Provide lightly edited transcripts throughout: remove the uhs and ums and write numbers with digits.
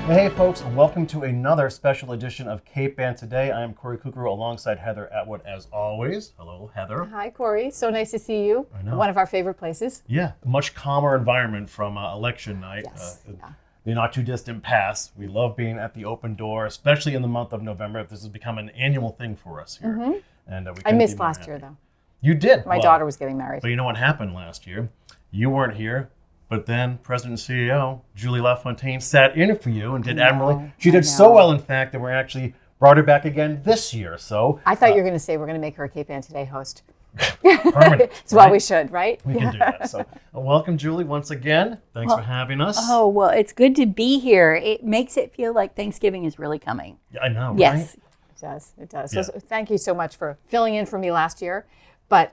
Hey folks, welcome to another special edition of Cape Band Today. I am Corey Kukuru alongside Heather Atwood as always. Hello, Heather. Hi, Corey. So nice to see you. I know. One of our favorite places. Yeah, much calmer environment from election night. Yes. The not too distant past. We love being at the open door, especially in the month of November. This has become an annual thing for us here. Mm-hmm. And I missed last year, though. You did? My daughter was getting married. But you know what happened last year? You weren't here. But then President and CEO Julie LaFontaine sat in for you and did admirably. She did so well, in fact, that we actually brought her back again this year. So I thought you were going to say we're going to make her a Cape Band Today host. Permanent. It's what we should, right? We can do that. So welcome, Julie, once again. Thanks for having us. Oh, well, it's good to be here. It makes it feel like Thanksgiving is really coming. Yeah, I know, Yes. right? It does. Yeah. So thank you so much for filling in for me last year. But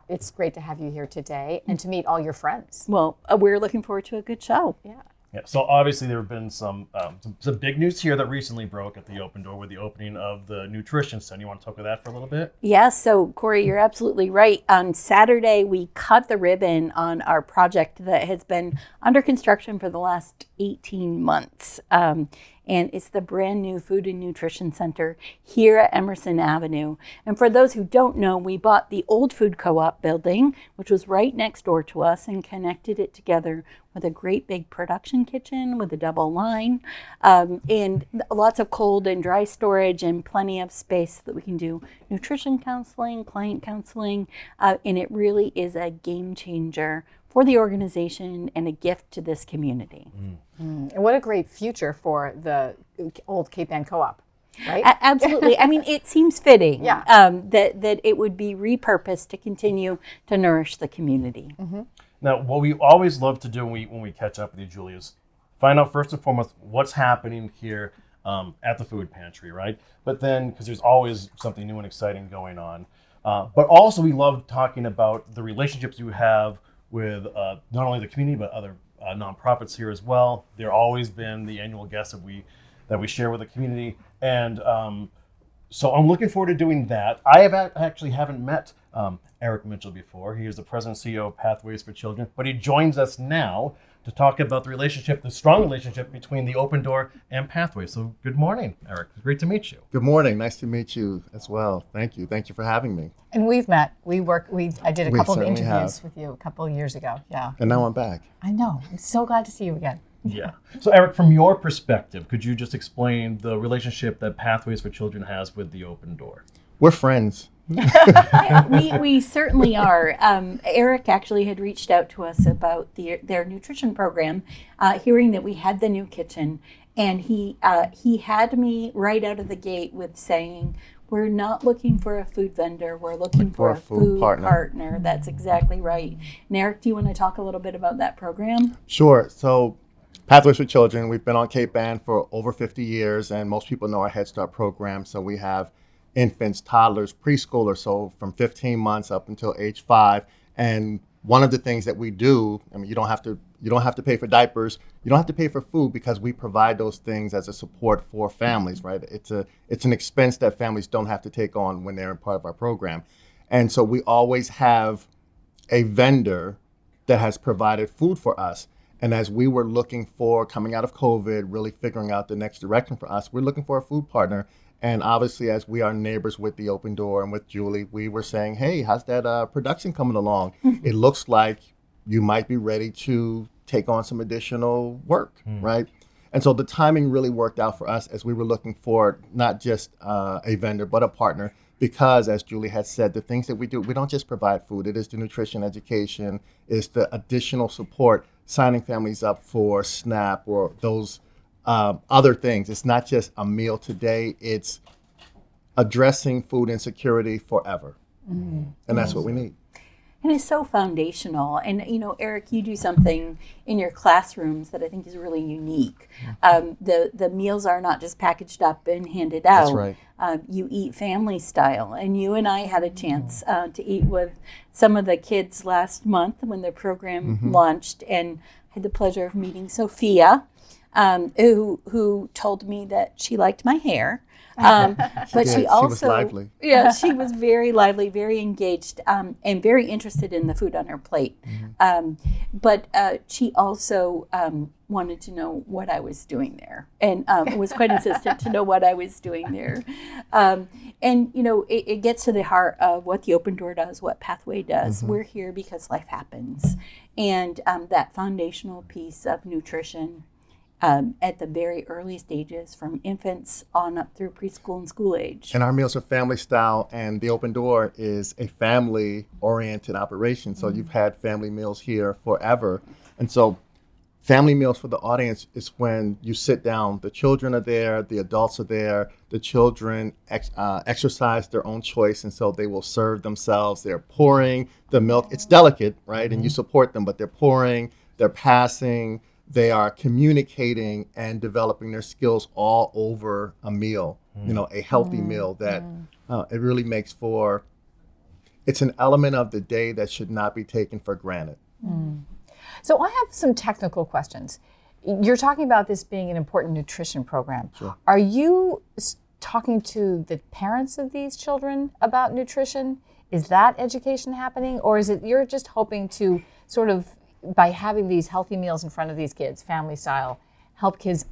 it's great to have you here today and to meet all your friends. Well, we're looking forward to a good show. Yeah. Yeah. So obviously there have been some big news here that recently broke at the Open Door with the opening of the Nutrition Center. You want to talk about that for a little bit? Yeah, so Corey, you're absolutely right. On Saturday, we cut the ribbon on our project that has been under construction for the last 18 months. And it's the brand new Food and Nutrition Center here at Emerson Avenue. And for those who don't know, we bought the old food co-op building, which was right next door to us, and connected it together with a great big production kitchen with a double line, and lots of cold and dry storage and plenty of space so that we can do nutrition counseling, client counseling, and it really is a game changer for the organization and a gift to this community. And what a great future for the old Cape Band Co-op, right? Absolutely. I mean, it seems fitting Yeah. that it would be repurposed to continue to nourish the community. Mm-hmm. Now, what we always love to do when we catch up with you, Julie, is find out first and foremost what's happening here at the food pantry, right? But then, because there's always something new and exciting going on. But also, we love talking about the relationships you have with not only the community, but other nonprofits here as well. They're always been the annual guests that we share with the community. And so I'm looking forward to doing that. I actually haven't met Eric Mitchell before. He is the president and CEO of Pathways for Children, but he joins us now to talk about the strong relationship between the Open Door and Pathways. So good morning, Eric. It's great to meet you. Good morning. Nice to meet you as well. Thank you. Thank you for having me. And we've met. I did a We couple of certainly interviews have. with you a couple of years ago. Yeah. And now I'm back. I know. I'm so glad to see you again. Yeah. So Eric, from your perspective, could you just explain the relationship that Pathways for Children has with the Open Door? We're friends. We certainly are. Eric actually had reached out to us about their nutrition program, hearing that we had the new kitchen, and he had me right out of the gate with saying, "We're not looking for a food vendor. We're looking for a food partner." That's exactly right. And Eric, do you want to talk a little bit about that program? Sure. So Pathways for Children, we've been on Cape Band for over 50 years, and most people know our Head Start program. So we have infants, toddlers, preschoolers, so from 15 months up until age 5. And one of the things that we do, I mean, you don't have to pay for diapers, you don't have to pay for food, because we provide those things as a support for families, right? It's an expense that families don't have to take on when they're part of our program. And so we always have a vendor that has provided food for us. And as we were looking for, coming out of COVID, really figuring out the next direction for us, we're looking for a food partner. And obviously, as we are neighbors with the Open Door and with Julie, we were saying, hey, how's that production coming along? It looks like you might be ready to take on some additional work, right? And so the timing really worked out for us as we were looking for not just a vendor, but a partner. Because, as Julie had said, the things that we do, we don't just provide food. It is the nutrition education, it's the additional support, signing families up for SNAP or those other things. It's not just a meal today, it's addressing food insecurity forever. And that's what we need. And it's so foundational. And, you know, Eric, you do something in your classrooms that I think is really unique. The meals are not just packaged up and handed out. That's right. You eat family style. And you and I had a chance to eat with some of the kids last month when the program launched, and had the pleasure of meeting Sophia. who told me that she liked my hair. But she also, was lively. Yeah, she was very lively, very engaged, and very interested in the food on her plate. But she also wanted to know what I was doing there, and was quite insistent to know what I was doing there. And it gets to the heart of what the Open Door does, what Pathway does. We're here because life happens, and that foundational piece of nutrition. At the very early stages, from infants on up through preschool and school age. And our meals are family style, and the Open Door is a family-oriented operation. So you've had family meals here forever. And so family meals for the audience is when you sit down, the children are there, the adults are there, the children exercise their own choice, and so they will serve themselves. They're pouring the milk. It's delicate, right? And you support them, but they're pouring, they're passing, they are communicating and developing their skills all over a meal, a healthy meal that it really makes for, it's an element of the day that should not be taken for granted. So I have some technical questions. You're talking about this being an important nutrition program. Sure. Are you talking to the parents of these children about nutrition? Is that education happening? Or is it you're just hoping to sort of, by having these healthy meals in front of these kids, family style, help kids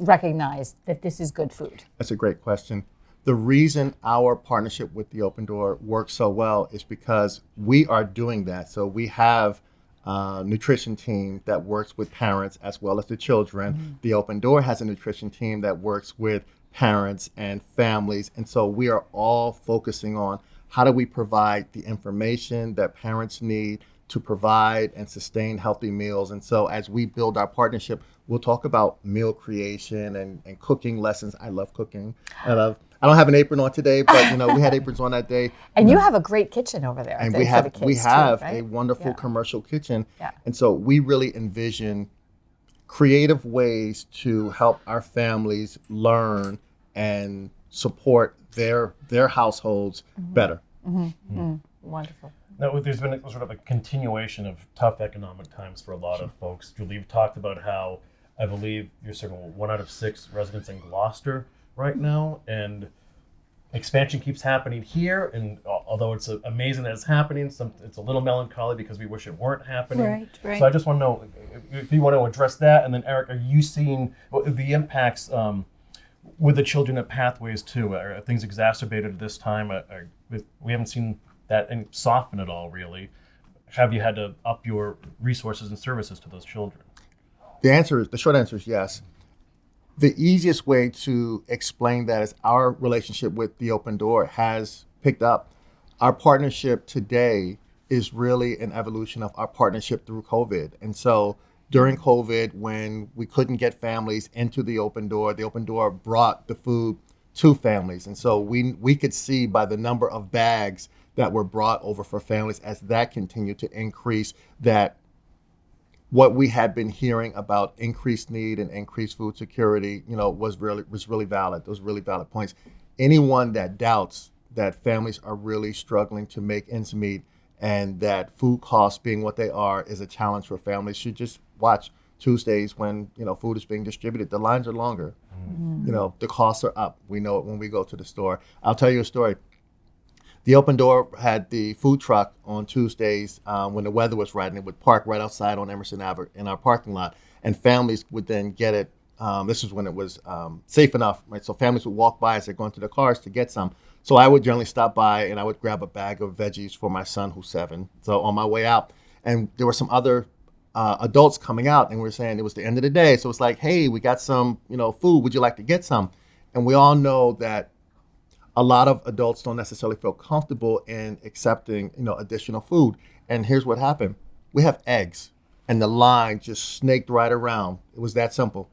recognize that this is good food? That's a great question. The reason our partnership with the Open Door works so well is because we are doing that. So we have a nutrition team that works with parents as well as the children. The Open Door has a nutrition team that works with parents and families. And so we are all focusing on how do we provide the information that parents need to provide and sustain healthy meals. And so as we build our partnership, we'll talk about meal creation and cooking lessons. I love cooking. I don't have an apron on today, but we had aprons on that day. And you have a great kitchen over there. And for we have the kids too, right? a wonderful commercial kitchen. Yeah. And so we really envision creative ways to help our families learn and support their households better. Wonderful. Now, there's been a sort of a continuation of tough economic times for a lot of folks. Julie, you've talked about how I believe you're serving 1 out of 6 residents in Gloucester right now, and expansion keeps happening here. And although it's amazing that it's happening, it's a little melancholy because we wish it weren't happening. Right. So I just want to know if you want to address that, and then Eric, are you seeing the impacts with the children at Pathways too? Are things exacerbated at this time? We haven't seen that and soften at all, really. Have you had to up your resources and services to those children? The short answer is yes. The easiest way to explain that is our relationship with the Open Door has picked up. Our partnership today is really an evolution of our partnership through COVID. And so during COVID, when we couldn't get families into the Open Door brought the food to families. And so we could see by the number of bags that were brought over for families as that continued to increase, that what we had been hearing about increased need and increased food security, was really valid. Those really valid points. Anyone that doubts that families are really struggling to make ends meet and that food costs being what they are is a challenge for families should just watch Tuesdays when food is being distributed. The lines are longer. The costs are up. We know it when we go to the store. I'll tell you a story. The Open Door had the food truck on Tuesdays when the weather was right, and it would park right outside on Emerson Ave in our parking lot. And families would then get it. This is when it was safe enough, right? So families would walk by as they're going to their cars to get some. So I would generally stop by and I would grab a bag of veggies for my son who's 7. So on my way out, and there were some other adults coming out, and we were saying it was the end of the day. So it's like, hey, we got some, food. Would you like to get some? And we all know that a lot of adults don't necessarily feel comfortable in accepting, additional food. And here's what happened. We have eggs, and the line just snaked right around. It was that simple.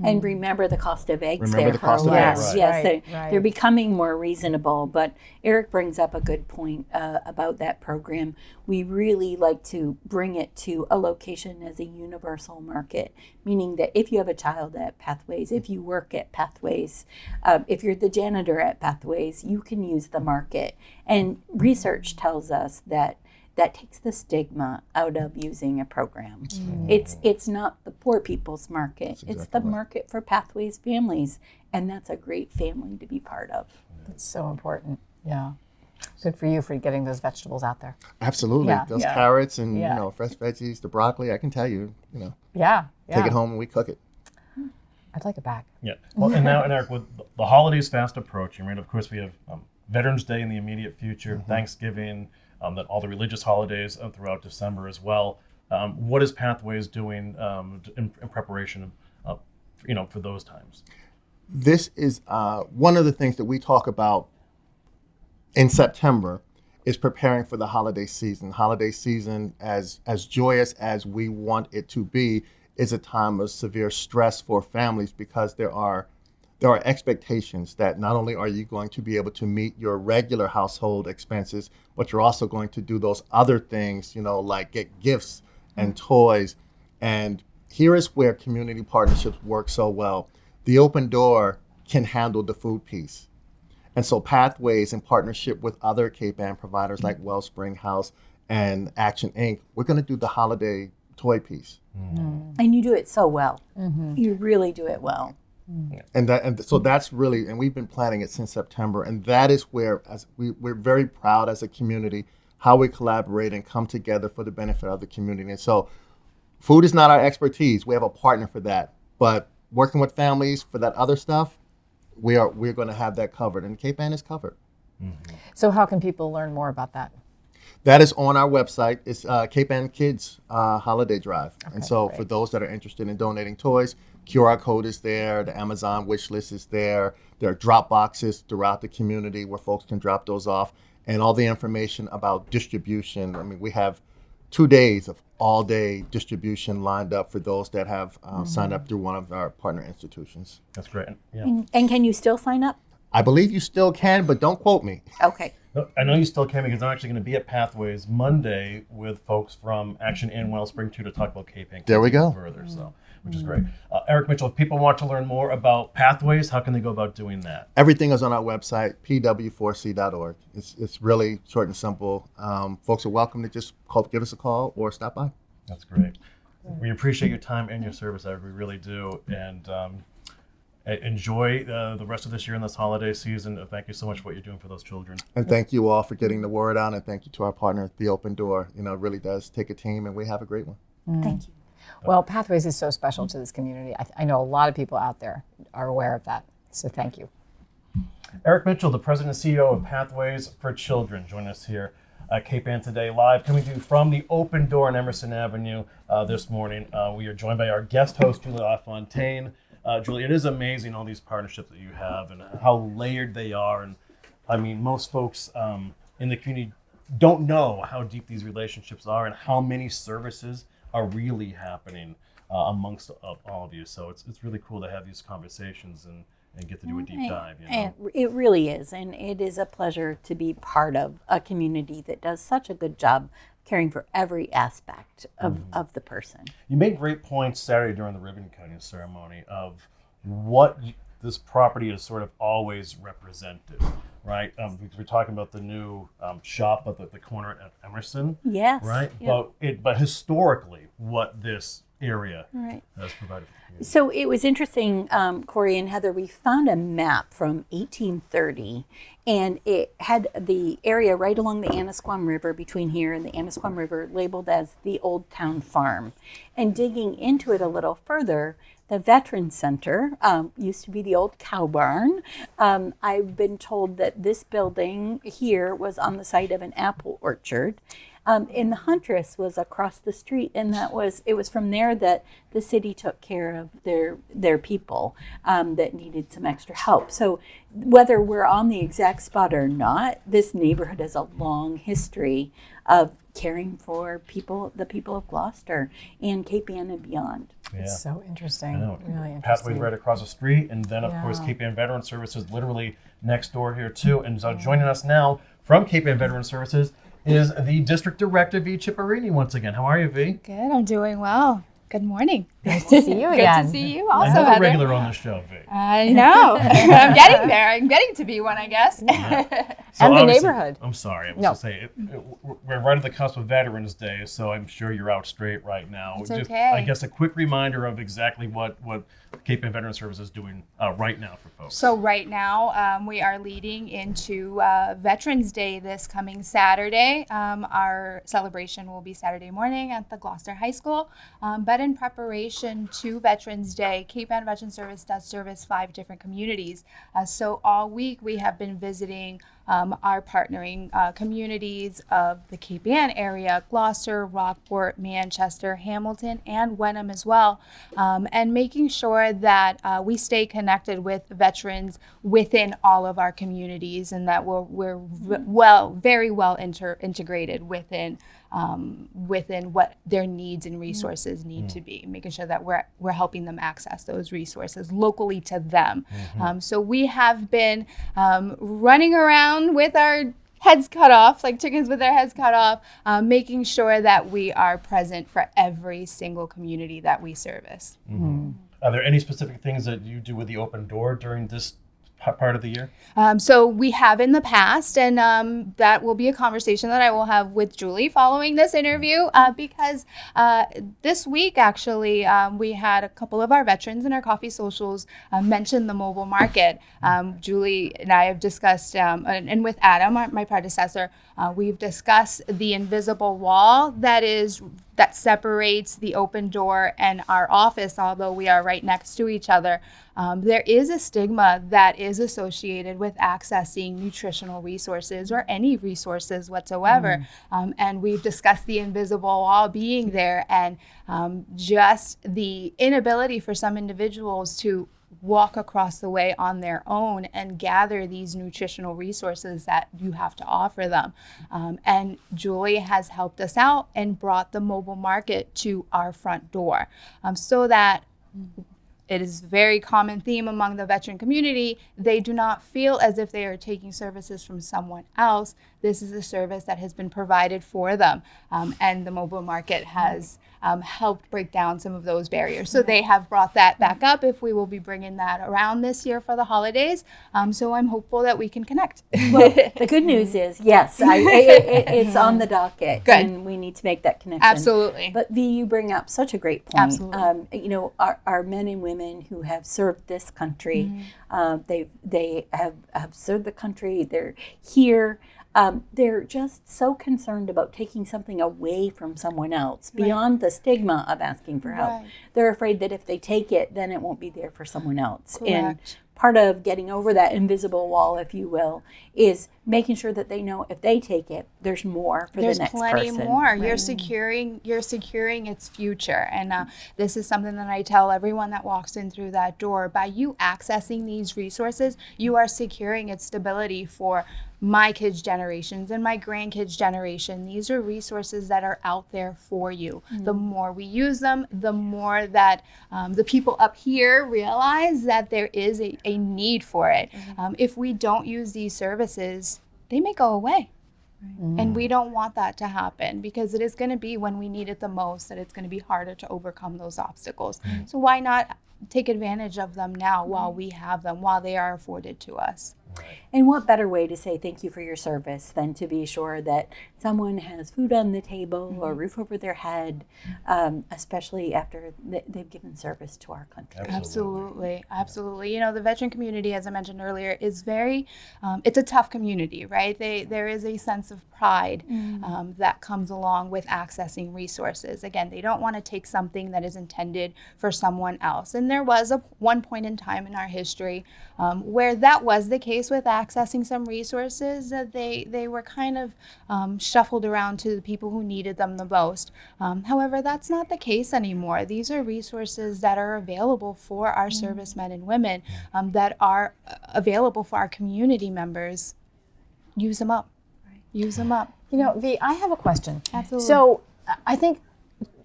And remember the cost of eggs Remember there the for cost a of while. eggs. Yes, Right. they're becoming more reasonable. But Eric brings up a good point about that program. We really like to bring it to a location as a universal market, meaning that if you have a child at Pathways, if you work at Pathways, if you're the janitor at Pathways, you can use the market. And research tells us that that takes the stigma out of using a program. It's not the poor people's market. It's the market for Pathways families, and that's a great family to be part of. That's so important. Yeah. Good for you for getting those vegetables out there. Absolutely. Yeah, Those yeah. carrots and Yeah. fresh veggies, the broccoli, I can tell you, Yeah. take it home and we cook it. I'd like it back. Yeah. Well, and now, and Eric, with the holidays fast approaching, right? Of course, we have Veterans Day in the immediate future, Thanksgiving, that all the religious holidays throughout December as well. What is Pathways doing in preparation, for those times? This is one of the things that we talk about in September is preparing for the holiday season. Holiday season, as joyous as we want it to be, is a time of severe stress for families because there are expectations that not only are you going to be able to meet your regular household expenses, but you're also going to do those other things, like get gifts and toys. And here is where community partnerships work so well. The Open Door can handle the food piece. And so Pathways, in partnership with other Cape Ann providers like Wellspring House and Action Inc., we're going to do the holiday toy piece. And you do it so well. You really do it well. And so that's really, and we've been planning it since September, and that is where we're very proud as a community how we collaborate and come together for the benefit of the community. And so food is not our expertise. We have a partner for that. But working with families for that other stuff, we're going to have that covered, and Cape Ann is covered. So how can people learn more about that? That is on our website. It's Cape Ann Kids Holiday Drive. And so great. for those that are interested in donating toys, QR code is there. The Amazon wish list is there. There are drop boxes throughout the community where folks can drop those off. And all the information about distribution. I mean, we have 2 days of all-day distribution lined up for those that have signed up through one of our partner institutions. That's great. Yeah. And can you still sign up? I believe you still can, but don't quote me. Okay. No, I know you still can because I'm actually going to be at Pathways Monday with folks from Action in Wellspring too to talk about Cape Ann There we go. further, so which is great. Eric Mitchell, if people want to learn more about Pathways, how can they go about doing that? Everything is on our website, pw4c.org. It's really short and simple. Folks are welcome to just give us a call or stop by. That's great. We appreciate your time and your service, Eric. We really do. And enjoy the rest of this year and this holiday season. Thank you so much for what you're doing for those children. And thank you all for getting the word out, and thank you to our partner, The Open Door. It really does take a team, and we have a great one. Thank you. Well, Pathways is so special to this community. I know a lot of people out there are aware of that. So thank you. Eric Mitchell, the president and CEO of Pathways for Children, join us here at Cape Ann Today Live, coming to you from the Open Door on Emerson Avenue this morning. We are joined by our guest host, Julie LaFontaine. Julie, it is amazing all these partnerships that you have and how layered they are. And I mean, most folks in the community don't know how deep these relationships are and how many services are really happening amongst all of you. So it's really cool to have these conversations and get to do a deep dive. And it really is. And it is a pleasure to be part of a community that does such a good job caring for every aspect of the person. You made great points Saturday during the ribbon cutting ceremony of what this property has sort of always represented, right? Because we're talking about the new shop at the corner at Emerson, Yes. right? Yep. But historically, what this area Right. has provided for the community. So it was interesting, Corey and Heather, we found a map from 1830, and it had the area right along the Annisquam River between here and the Annisquam River labeled as the Old Town Farm. And digging into it a little further, the Veterans Center used to be the old cow barn. I've been told that this building here was on the site of an apple orchard. And the Huntress was across the street, and it was from there that the city took care of their people that needed some extra help. So whether we're on the exact spot or not, this neighborhood has a long history of caring for the people of Gloucester and Cape Ann and beyond. Yeah. It's so interesting. I know. Really interesting. Pathways right across the street, and then of course Yeah. Cape Ann Veteran Services literally next door here too. And so joining us now from Cape Ann Veteran Services is the District Director V. Chipperini once again. How are you, V? Good, I'm doing well. Good morning. Nice to see you Good again. to see you also, Another Heather. regular on the show, Vic. I know. I'm getting there. I'm getting to be one, I guess. So And the obviously- neighborhood. I'm sorry. I was No. going to say, we're right at the cusp of Veterans Day, so I'm sure you're out straight right now. It's Just, okay. I guess a quick reminder of exactly what Cape Ann Veteran Service is doing right now for folks. So right now, we are leading into Veterans Day this coming Saturday. Our celebration will be Saturday morning at the Gloucester High School. But in preparation to Veterans Day, Cape Ann Veteran Service does service 5 different communities. So all week we have been visiting our partnering communities of the Cape Ann area, Gloucester, Rockport, Manchester, Hamilton, and Wenham as well, and making sure that we stay connected with veterans within all of our communities, and that we're very well integrated within what their needs and resources need to be, making sure that we're helping them access those resources locally to them. So we have been running around with our heads cut off, like chickens with their heads cut off, making sure that we are present for every single community that we service. Are there any specific things that you do with the open door during this part of the year? So we have in the past, and that will be a conversation that I will have with Julie following this interview, because this week, actually, we had a couple of our veterans in our coffee socials mention the mobile market. Julie and I have discussed, and with Adam, my predecessor, we've discussed the invisible wall that separates the open door and our office, although we are right next to each other. There is a stigma that is associated with accessing nutritional resources or any resources whatsoever. And we've discussed the invisible wall being there, and just the inability for some individuals to walk across the way on their own and gather these nutritional resources that you have to offer them. And Julie has helped us out and brought the mobile market to our front door, so that it is a very common theme among the veteran community. They do not feel as if they are taking services from someone else. This is a service that has been provided for them. And the mobile market has helped break down some of those barriers. So they have brought that back up, if we will be bringing that around this year for the holidays. So I'm hopeful that we can connect. Well, the good news is, yes, it's on the docket. Good. And we need to make that connection. Absolutely. But V, you bring up such a great point. Absolutely. Our men and women who have served this country, they have served the country. They're here. They're just so concerned about taking something away from someone else beyond the stigma of asking for help. Right. They're afraid that if they take it, then it won't be there for someone else. And Correct. part of getting over that invisible wall, if you will, is making sure that they know if they take it, there's more for There's the next plenty person. more. Right. You're securing its future, and this is something that I tell everyone that walks in through that door. By you accessing these resources, you are securing its stability for my kids' generations and my grandkids' generation. These are resources that are out there for you. The more we use them, the more that the people up here realize that there is a need for it. If we don't use these services, they may go away. And we don't want that to happen, because it is going to be when we need it the most that it's going to be harder to overcome those obstacles. So why not take advantage of them now while we have them, while they are afforded to us? And what better way to say thank you for your service than to be sure that someone has food on the table or a roof over their head, especially after they've given service to our country. Absolutely. Absolutely. The veteran community, as I mentioned earlier, is very, it's a tough community, right? There is a sense of pride that comes along with accessing resources. Again, they don't want to take something that is intended for someone else. And there was one point in time in our history where that was the case with accessing some resources, that they were kind of shuffled around to the people who needed them the most. However, that's not the case anymore. These are resources that are available for our servicemen and women, that are available for our community members. Use them up. Use them up. V, I have a question. Absolutely. So I think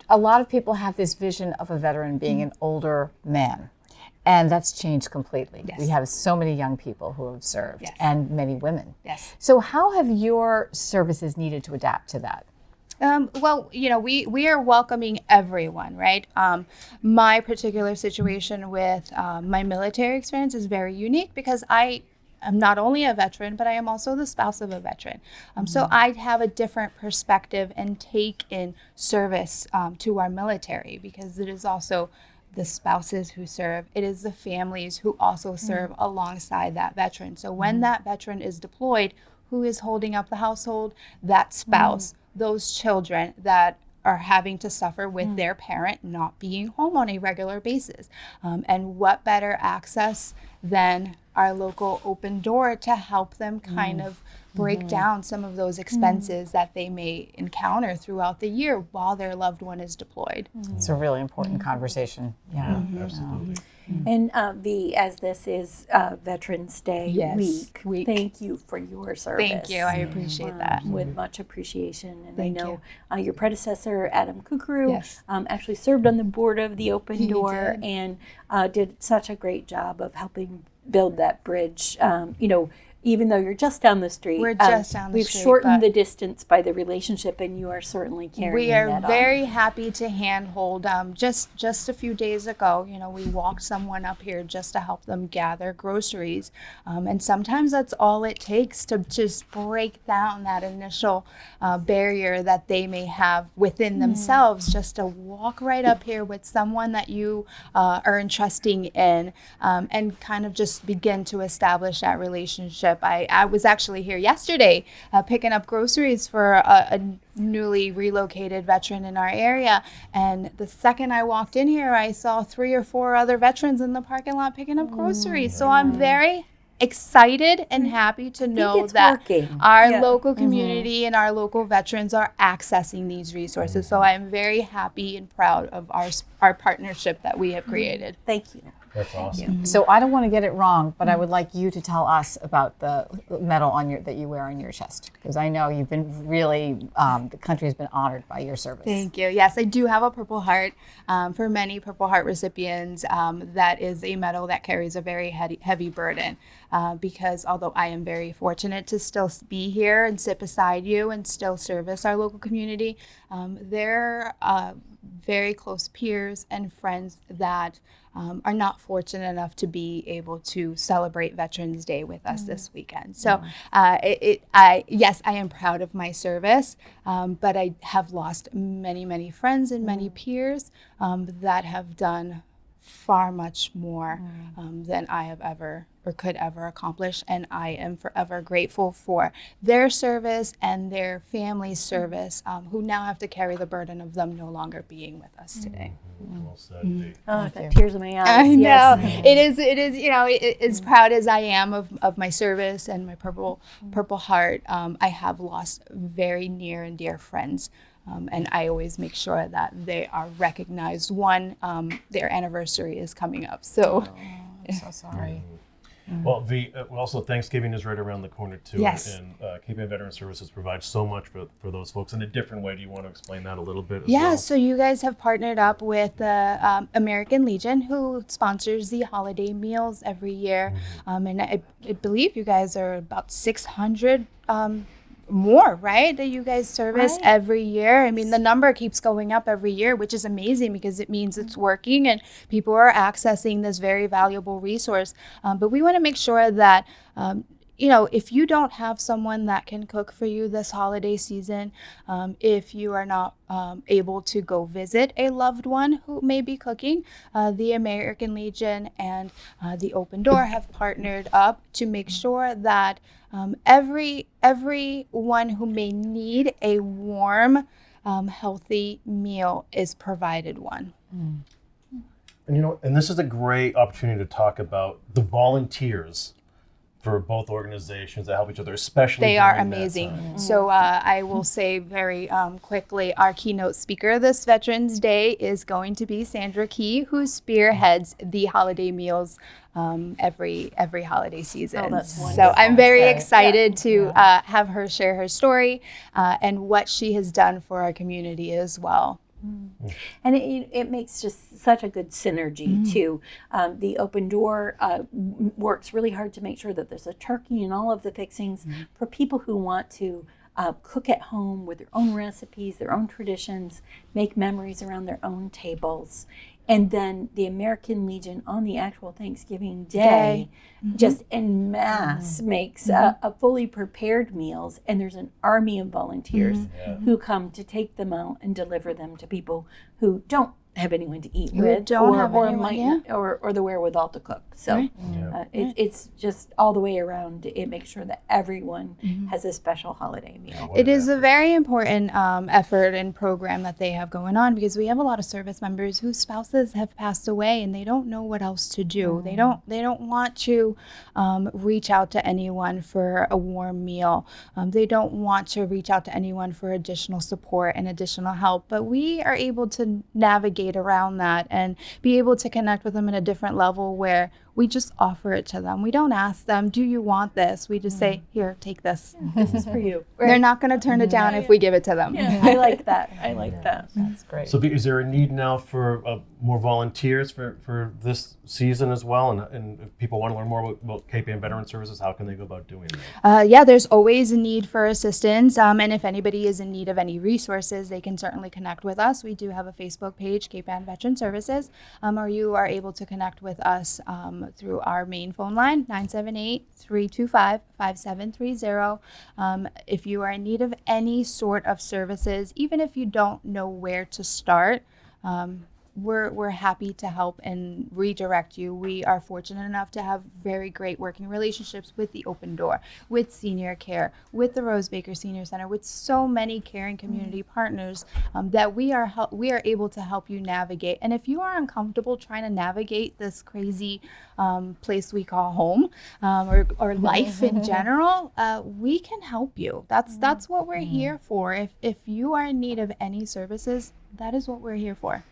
a lot of people have this vision of a veteran being an older man. And that's changed completely. Yes. We have so many young people who have served, Yes. and many women. Yes. So how have your services needed to adapt to that? Well, we are welcoming everyone, right? My particular situation with my military experience is very unique because I am not only a veteran, but I am also the spouse of a veteran. So I have a different perspective and take in service to our military, because it is also the spouses who serve. It is the families who also serve alongside that veteran. So when that veteran is deployed, who is holding up the household? That spouse, those children that are having to suffer with their parent not being home on a regular basis. And what better access than our local Open Door to help them kind of break down some of those expenses that they may encounter throughout the year while their loved one is deployed. It's a really important conversation. Yeah. Absolutely. And as this is Veterans Day week, thank you for your service. Thank you. I appreciate that. With much appreciation. And Thank I know your predecessor, Adam Kukuru, Yes. actually served on the board of the Open He Door did. and did such a great job of helping build that bridge. Even though you're just down the street, We're just down the we've street, shortened but- the distance by the relationship, and you are certainly carrying We are that on. very happy to handhold. Just a few days ago, we walked someone up here just to help them gather groceries, and sometimes that's all it takes to just break down that initial barrier that they may have within themselves. Just to walk right up here with someone that you are entrusting in, and kind of just begin to establish that relationship. I was actually here yesterday picking up groceries for a newly relocated veteran in our area, and the second I walked in here, I saw 3 or 4 other veterans in the parking lot picking up groceries. So I'm very excited and happy to know it's that working. our local community and our local veterans are accessing these resources. So I'm very happy and proud of our partnership that we have created. Thank you. That's awesome. So I don't want to get it wrong, but I would like you to tell us about the medal that you wear on your chest, because I know you've been really, the country has been honored by your service. Thank you. Yes, I do have a Purple Heart. For many Purple Heart recipients, that is a medal that carries a very heavy burden, because although I am very fortunate to still be here and sit beside you and still service our local community, there are very close peers and friends that are not fortunate enough to be able to celebrate Veterans Day with us this weekend. So yes, I am proud of my service, but I have lost many, many friends and many peers that have done far much more than I have ever or could ever accomplish. And I am forever grateful for their service and their family's service, who now have to carry the burden of them no longer being with us today. Well said, Dee. Oh, that tears in my eyes. I know. Yes. It is, as proud as I am of my service and my Purple Heart, I have lost very near and dear friends. And I always make sure that they are recognized. One, their anniversary is coming up. So, I'm so sorry. Well, also Thanksgiving is right around the corner too. Yes. And Cape Ann Veteran Services provides so much for those folks in a different way. Do you want to explain that a little bit as yeah, well? so you guys have partnered up with the American Legion, who sponsors the holiday meals every year. And I believe you guys are about 600 more, right, that you guys service Right. every year. I mean, the number keeps going up every year, which is amazing because it means it's working and people are accessing this very valuable resource. But we want to make sure that if you don't have someone that can cook for you this holiday season, if you are not able to go visit a loved one who may be cooking, the American Legion and the Open Door have partnered up to make sure that everyone who may need a warm, healthy meal is provided one. And this is a great opportunity to talk about the volunteers for both organizations that help each other, especially They are during that amazing. time. So I will say very quickly, our keynote speaker this Veterans Day is going to be Sandra Key, who spearheads the holiday meals every holiday season. Oh, that's so wonderful. I'm very Okay. excited to have her share her story and what she has done for our community as well. And it makes just such a good synergy too. The Open Door works really hard to make sure that there's a turkey and all of the fixings for people who want to cook at home with their own recipes, their own traditions, make memories around their own tables. And then the American Legion on the actual Thanksgiving Day, just en masse makes a fully prepared meals. And there's an army of volunteers who come to take them out and deliver them to people who don't have anyone to eat with, don't or, have or anyone, might yeah. or the wherewithal to cook. So Right. it's just all the way around. It makes sure that everyone has a special holiday meal. It is a very important effort and program that they have going on, because we have a lot of service members whose spouses have passed away and they don't know what else to do. They don't want to reach out to anyone for a warm meal. They don't want to reach out to anyone for additional support and additional help. But we are able to navigate around that and be able to connect with them at a different level, where we just offer it to them. We don't ask them, do you want this? We just say, here, take this. This is for you. They're not going to turn it down if we give it to them. Yeah, I like that. I like that. That's great. So is there a need now for more volunteers for this season as well? And if people want to learn more about Cape Ann Veteran Services, how can they go about doing that? Yeah, there's always a need for assistance. And if anybody is in need of any resources, they can certainly connect with us. We do have a Facebook page, Cape Ann Veteran Services, or you are able to connect with us through our main phone line, 978-325-5730. If you are in need of any sort of services, even if you don't know where to start, we're happy to help and redirect you. We are fortunate enough to have very great working relationships with the Open Door, with Senior Care, with the Rose Baker Senior Center, with so many caring community partners that we are able to help you navigate. And if you are uncomfortable trying to navigate this crazy place we call home, or life in general, we can help you. That's what we're here for. If you are in need of any services, that is what we're here for.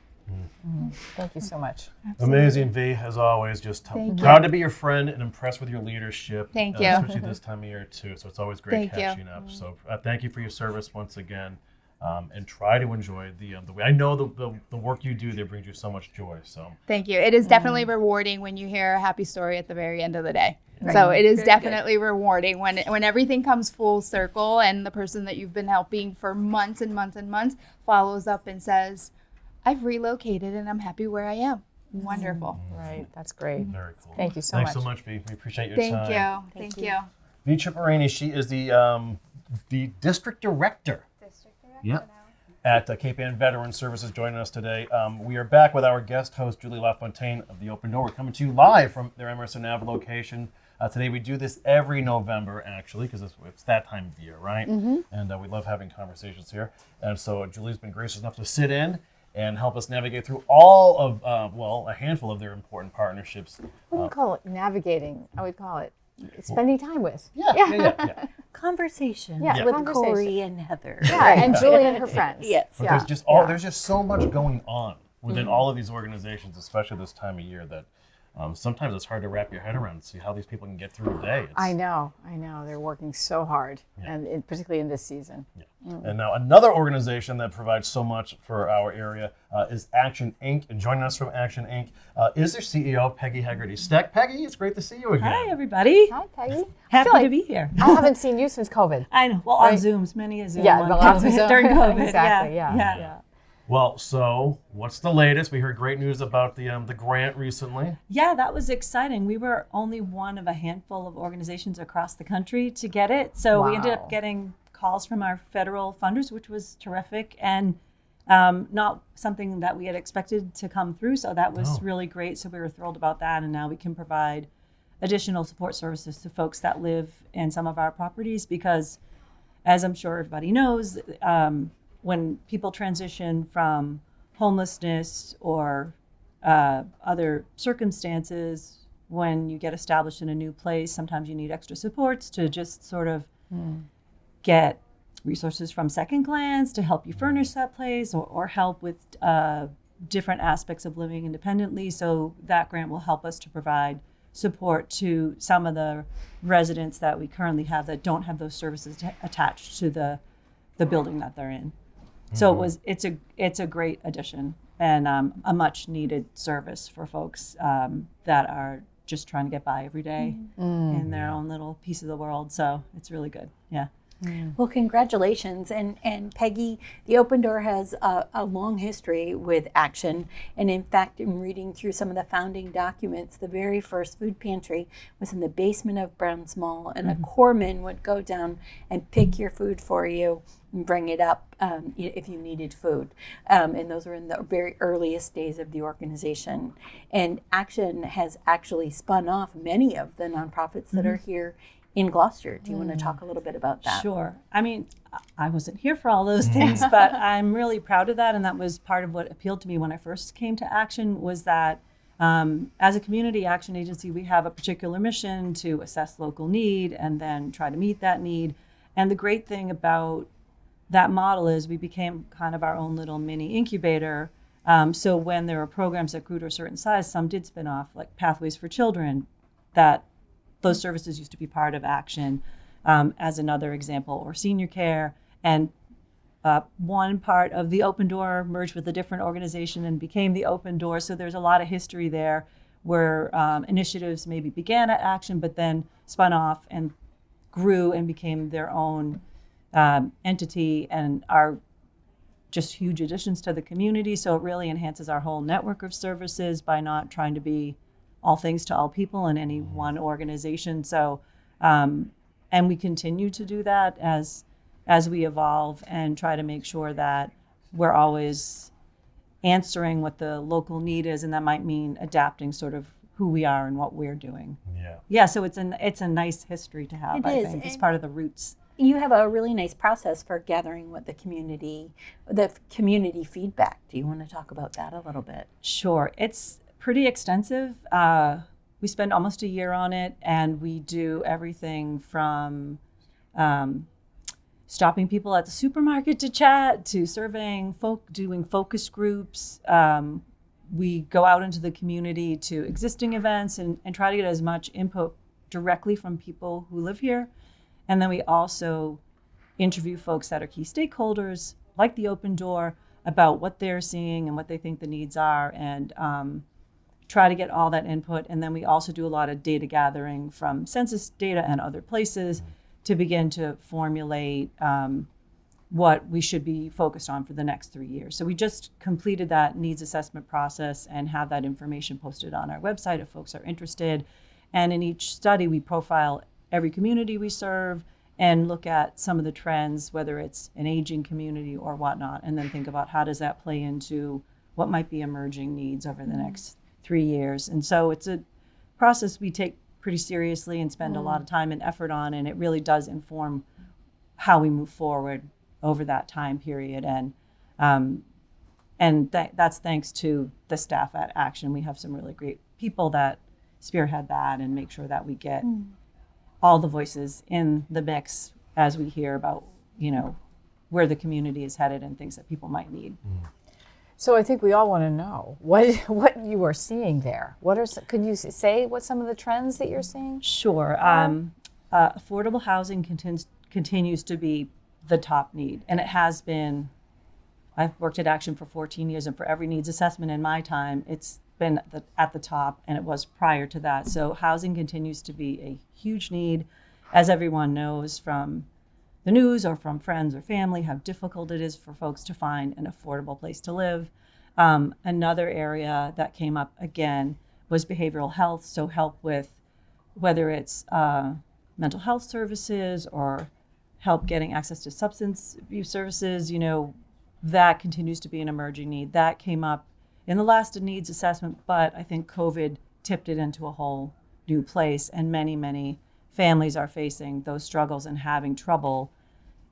Thank you so much. Amazing, V, as always. Just Thank proud to be your friend and impressed with your leadership. Thank you. Especially this time of year, too. So it's always great Thank you. catching up. So thank you for your service once again. And try to enjoy the way. I know the work you do there brings you so much joy. So Thank you. It is definitely rewarding when you hear a happy story at the very end of the day. So it is definitely rewarding when everything comes full circle and the person that you've been helping for months and months and months follows up and says, I've relocated and I'm happy where I am. Wonderful. Right, that's great. very cool. Thank you so Thanks much. so much, V. We appreciate your Thank time. you. Thank you. V. Cipriani, she is the district director. Yep. At Cape Ann Veteran Services, joining us today. We are back with our guest host, Julie LaFontaine of the Open Door. We're coming to you live from their Emerson Ave location. Today we do this every November, actually, because it's that time of year, right? And we love having conversations here. And so Julie's been gracious enough to sit in and help us navigate through all of, a handful of their important partnerships. I wouldn't call it navigating. I would call it spending time with. Yeah. Conversations Yeah, with conversation. Corey and Heather. Yeah, and Julie and her friends. Yes. But Yeah. there's just so much going on within all of these organizations, especially this time of year, that sometimes it's hard to wrap your head around and see how these people can get through the day. I know. They're working so hard, and particularly in this season. And now another organization that provides so much for our area is Action Inc. And joining us from Action Inc. Is their CEO, Peggy Haggerty Steck. Peggy, it's great to see you again. Hi, everybody. Hi, Peggy. Happy feel like to be here. I haven't seen you since COVID. I know. Well, on Right. Zooms, many a Zoom. Yeah, on the last COVID Zoom. during COVID. Exactly, Yeah. yeah. Well, so what's the latest? We heard great news about the grant recently. Yeah, that was exciting. We were only one of a handful of organizations across the country to get it. So we ended Wow. up getting calls from our federal funders, which was terrific, and not something that we had expected to come through. So that was really great. So we were thrilled about that. And now we can provide additional support services to folks that live in some of our properties, because as I'm sure everybody knows, when people transition from homelessness or other circumstances, when you get established in a new place, sometimes you need extra supports to just sort of get resources from Second Glance to help you furnish that place, or help with different aspects of living independently. So that grant will help us to provide support to some of the residents that we currently have that don't have those services attached to the building that they're in. So it's a great addition and a much needed service for folks that are just trying to get by every day in their own little piece of the world. So it's really good. Yeah. Well, congratulations. And Peggy, the Open Door has a long history with Action. And in fact, in reading through some of the founding documents, the very first food pantry was in the basement of Browns Mall, and a corpsman would go down and pick your food for you and bring it up if you needed food. And those were in the very earliest days of the organization. And Action has actually spun off many of the nonprofits that are here in Gloucester. Do you want to talk a little bit about that? Sure. I mean, I wasn't here for all those things, but I'm really proud of that. And that was part of what appealed to me when I first came to Action, was that as a community action agency, we have a particular mission to assess local need and then try to meet that need. And the great thing about that model is we became kind of our own little mini incubator. So when there were programs that grew to a certain size, some did spin off, like Pathways for Children, that those services used to be part of Action, as another example, or senior care. And one part of the Open Door merged with a different organization and became the Open Door. So there's a lot of history there where initiatives maybe began at Action, but then spun off and grew and became their own entity and are just huge additions to the community. So it really enhances our whole network of services by not trying to be all things to all people in any one organization. So, and we continue to do that as we evolve and try to make sure that we're always answering what the local need is, and that might mean adapting sort of who we are and what we're doing. Yeah. So it's a nice history to have. It I is. think it's part of the roots. You have a really nice process for gathering what the community feedback. Do you want to talk about that a little bit? Sure. It's pretty extensive. We spend almost a year on it, and we do everything from stopping people at the supermarket to chat, to surveying doing focus groups. We go out into the community to existing events and try to get as much input directly from people who live here. And then we also interview folks that are key stakeholders, like the Open Door, about what they're seeing and what they think the needs are, and try to get all that input. And then we also do a lot of data gathering from census data and other places to begin to formulate what we should be focused on for the next 3 years. So we just completed that needs assessment process and have that information posted on our website if folks are interested. And in each study, we profile every community we serve and look at some of the trends, whether it's an aging community or whatnot, and then think about how does that play into what might be emerging needs over the next 3 years. And so it's a process we take pretty seriously and spend a lot of time and effort on, and it really does inform how we move forward over that time period. And that's thanks to the staff at Action. We have some really great people that spearhead that and make sure that we get all the voices in the mix as we hear about, where the community is headed and things that people might need. So I think we all want to know what you are seeing there. Could you say what some of the trends that you're seeing? Sure. Affordable housing continues to be the top need, and it has been. I've worked at Action for 14 years, and for every needs assessment in my time, it's been at the top, and it was prior to that. So housing continues to be a huge need, as everyone knows from the news or from friends or family, how difficult it is for folks to find an affordable place to live. Another area that came up again was behavioral health. So help with whether it's mental health services or help getting access to substance abuse services, that continues to be an emerging need. That came up in the last needs assessment, but I think COVID tipped it into a whole new place, and many, many families are facing those struggles and having trouble,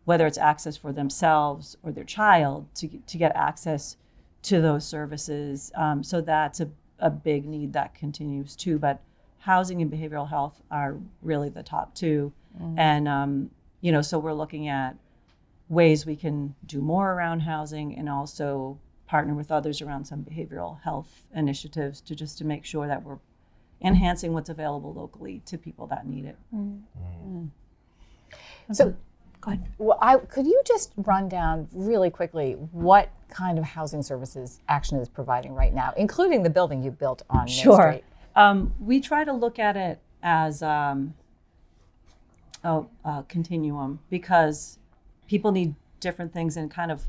whether it's access for themselves or their child to get access to those services. So that's a big need that continues too. But housing and behavioral health are really the top two. And, so we're looking at ways we can do more around housing and also partner with others around some behavioral health initiatives to make sure that we're enhancing what's available locally to people that need it. So, go ahead. Well, could you just run down really quickly what kind of housing services Action is providing right now, including the building you built on Main Sure. Street? We try to look at it as a continuum, because people need different things and kind of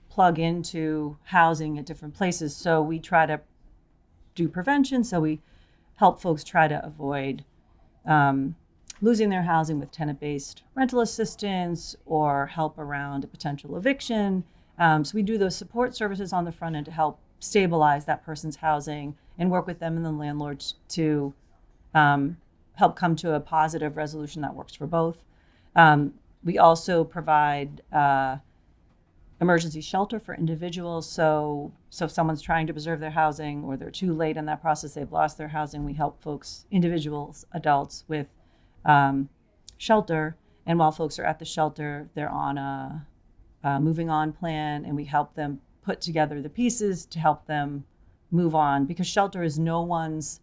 plug into housing at different places. So we try to do prevention. So we help folks try to avoid losing their housing with tenant-based rental assistance or help around a potential eviction. So we do those support services on the front end to help stabilize that person's housing and work with them and the landlords to help come to a positive resolution that works for both. We also provide emergency shelter for individuals. So if someone's trying to preserve their housing or they're too late in that process, they've lost their housing, we help folks, individuals, adults with shelter. And while folks are at the shelter, they're on a moving on plan, and we help them put together the pieces to help them move on, because shelter is no one's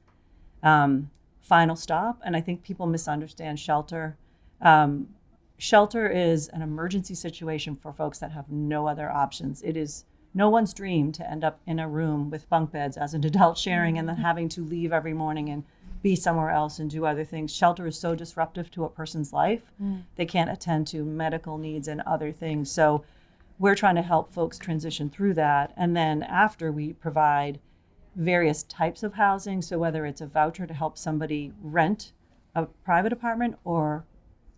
final stop. And I think people misunderstand shelter. Shelter is an emergency situation for folks that have no other options. It is no one's dream to end up in a room with bunk beds as an adult sharing and then having to leave every morning and be somewhere else and do other things. Shelter is so disruptive to a person's life. They can't attend to medical needs and other things. So we're trying to help folks transition through that. And then after, we provide various types of housing. So whether it's a voucher to help somebody rent a private apartment or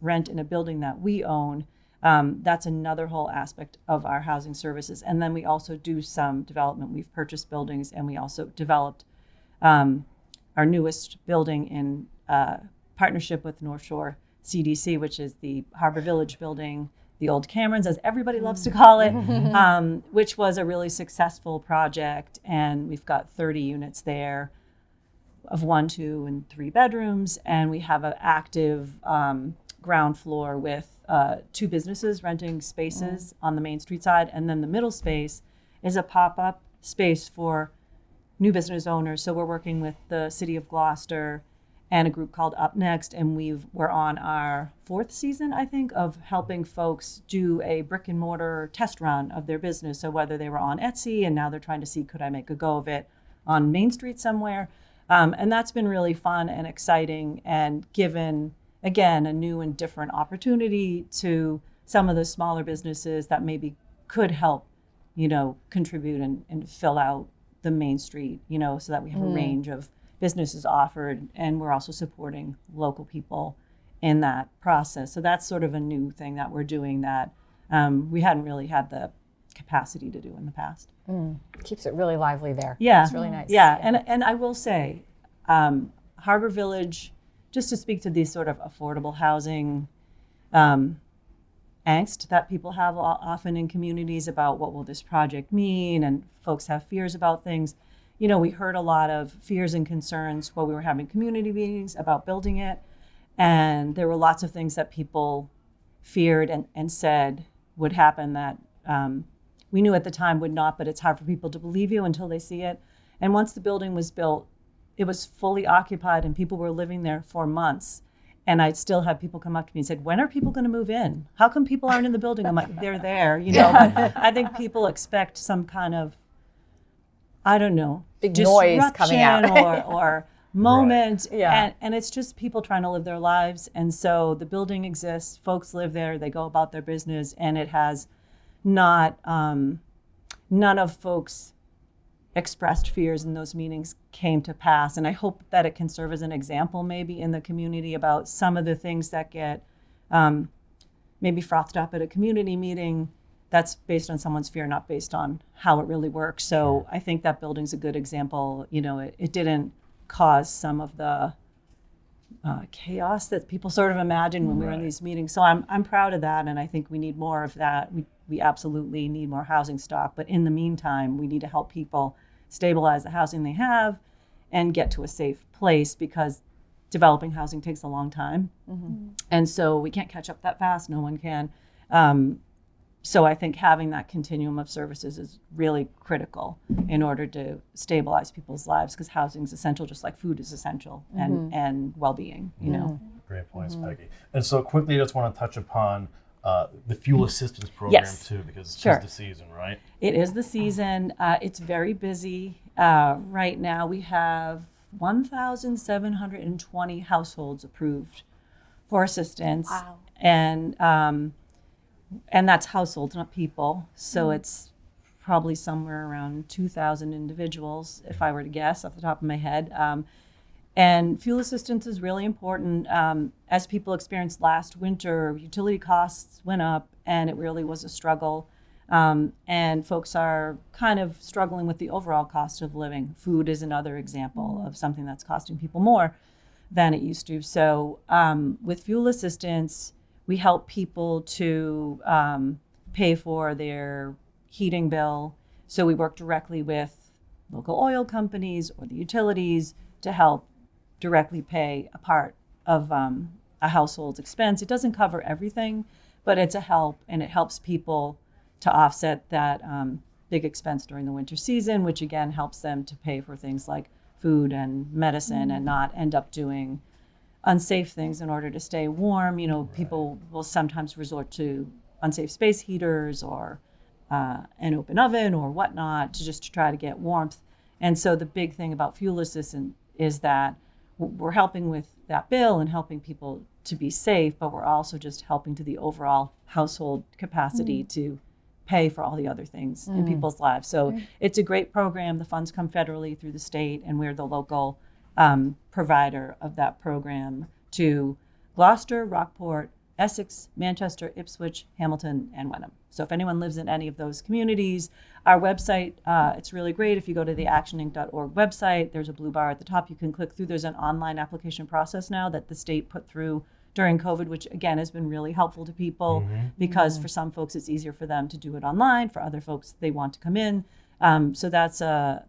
rent in a building that we own, that's another whole aspect of our housing services. And then we also do some development. We've purchased buildings, and we also developed our newest building in partnership with North Shore CDC, which is the Harbor Village building, the old Camerons, as everybody loves to call it, which was a really successful project. And we've got 30 units there of 1, 2, and 3 bedrooms. And we have an active ground floor with 2 businesses renting spaces on the Main Street side. And then the middle space is a pop-up space for new business owners. So we're working with the City of Gloucester and a group called Up Next, and we're on our 4th season, I think, of helping folks do a brick and mortar test run of their business. So whether they were on Etsy and now they're trying to see, could I make a go of it on Main Street somewhere? And that's been really fun and exciting, and given, again, a new and different opportunity to some of the smaller businesses that maybe could help, contribute and fill out the Main Street, so that we have a range of businesses offered, and we're also supporting local people in that process. So that's sort of a new thing that we're doing that we hadn't really had the capacity to do in the past. Keeps it really lively there. Yeah, It's really nice. Yeah, and I will say, Harbor Village, just to speak to these sort of affordable housing angst that people have often in communities about what will this project mean, and folks have fears about things. We heard a lot of fears and concerns while we were having community meetings about building it. And there were lots of things that people feared and said would happen that we knew at the time would not, but it's hard for people to believe you until they see it. And once the building was built, it was fully occupied and people were living there for months. And I still have people come up to me and said, when are people going to move in? How come people aren't in the building? I'm like, they're there, But I think people expect some kind of, I don't know, Big noise coming out. or moment. Right. Yeah. And it's just people trying to live their lives. And so the building exists, folks live there, they go about their business, and it has not, none of folks expressed fears in those meetings came to pass. And I hope that it can serve as an example maybe in the community about some of the things that get maybe frothed up at a community meeting that's based on someone's fear, not based on how it really works. So I think that building's a good example. It didn't cause some of the chaos that people sort of imagine when we were in these meetings. So I'm proud of that, and I think we need more of that. We absolutely need more housing stock, but in the meantime, we need to help people stabilize the housing they have and get to a safe place, because developing housing takes a long time. And so we can't catch up that fast. No one can. So I think having that continuum of services is really critical in order to stabilize people's lives, because housing is essential, just like food is essential, and well-being, Great points, Peggy. And so quickly, I just want to touch upon the fuel assistance program too, because it's the season, right? It is the season. It's very busy. Right now we have 1,720 households approved for assistance. Wow. And that's households, not people. So it's probably somewhere around 2,000 individuals, if I were to guess off the top of my head. And fuel assistance is really important. As people experienced last winter, utility costs went up, and it really was a struggle. And folks are kind of struggling with the overall cost of living. Food is another example of something that's costing people more than it used to. So with fuel assistance, we help people to pay for their heating bill. So we work directly with local oil companies or the utilities to help directly pay a part of a household's expense. It doesn't cover everything, but it's a help, and it helps people to offset that big expense during the winter season, which again helps them to pay for things like food and medicine and not end up doing unsafe things in order to stay warm. You know, people will sometimes resort to unsafe space heaters or an open oven or whatnot to try to get warmth. And so the big thing about fuel assistance is that we're helping with that bill and helping people to be safe, but we're also just helping to the overall household capacity to pay for all the other things in people's lives. So it's a great program. The funds come federally through the state, and we're the local provider of that program to Gloucester, Rockport, Essex, Manchester, Ipswich, Hamilton, and Wenham. So if anyone lives in any of those communities, our website, it's really great. If you go to the actioninc.org website, there's a blue bar at the top you can click through. There's an online application process now that the state put through during COVID, which again has been really helpful to people because for some folks it's easier for them to do it online. For other folks, they want to come in. So that's a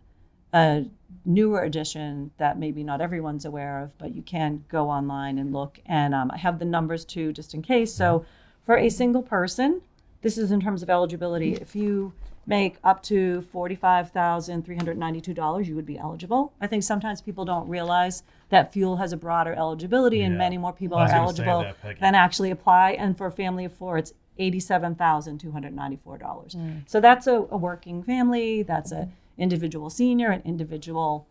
newer addition that maybe not everyone's aware of, but you can go online and look. And I have the numbers too, just in case. So for a single person, this is in terms of eligibility. If you make up to $45,392, you would be eligible. I think sometimes people don't realize that fuel has a broader eligibility and many more people I are was gonna say eligible that, Peggy. than actually apply. And for a family of four, it's $87,294. So that's a working family, that's an individual senior, an individual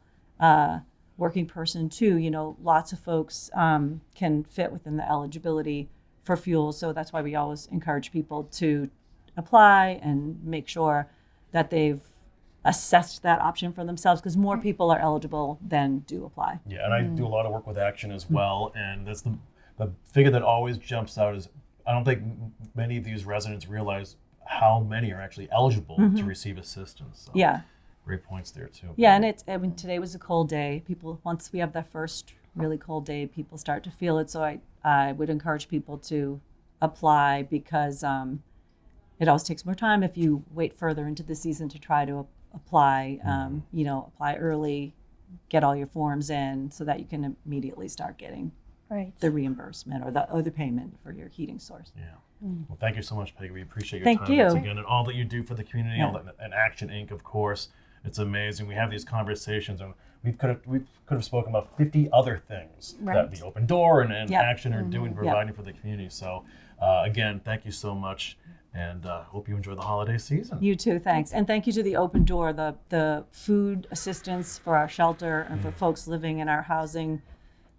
working person too. You know, lots of folks can fit within the eligibility for fuel. So that's why we always encourage people to apply and make sure that they've assessed that option for themselves, because more people are eligible than do apply. Yeah, and I do a lot of work with Action as well, and that's the figure that always jumps out is I don't think many of these residents realize how many are actually eligible to receive assistance. So Yeah. great points there too. Yeah, and today was a cold day. People, once we have the first really cold day, people start to feel it. So I would encourage people to apply because it always takes more time if you wait further into the season to try to apply. You know, apply early, get all your forms in so that you can immediately start getting the reimbursement or the payment for your heating source. Yeah. Well, thank you so much, Peggy. We appreciate your Thank time you. once again and all that you do for the community, and Action Inc. Of course. It's amazing. We have these conversations, and we could have spoken about 50 other things that the Open Door and Action are doing, providing for the community. So, again, thank you so much, and hope you enjoy the holiday season. You too, thanks. And thank you to the Open Door, the food assistance for our shelter and for folks living in our housing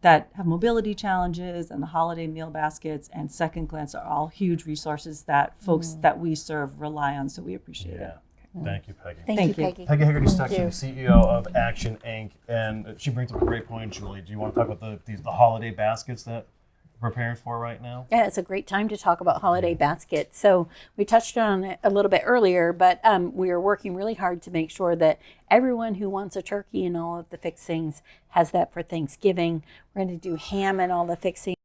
that have mobility challenges, and the holiday meal baskets and Second Glance are all huge resources that folks that we serve rely on. So we appreciate it. Thank you, Peggy. Thank you, Peggy. Peggy Hegarty-Stuckey, CEO of Action Inc., and she brings up a great point, Julie. Do you want to talk about the holiday baskets that we're preparing for right now? Yeah, it's a great time to talk about holiday baskets. So we touched on it a little bit earlier, but we are working really hard to make sure that everyone who wants a turkey and all of the fixings has that for Thanksgiving. We're going to do ham and all the fixings.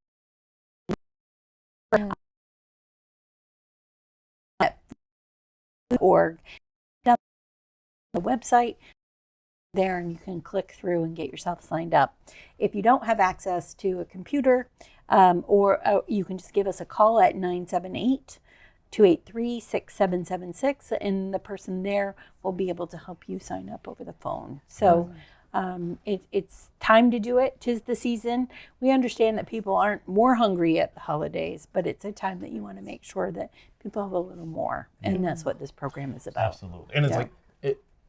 Org. The website there, and you can click through and get yourself signed up. If you don't have access to a computer, or you can just give us a call at 978-283-6776, and the person there will be able to help you sign up over the phone. So it's time to do it. 'Tis the season. We understand that people aren't more hungry at the holidays, but it's a time that you want to make sure that people have a little more, and that's what this program is about. Absolutely. And it's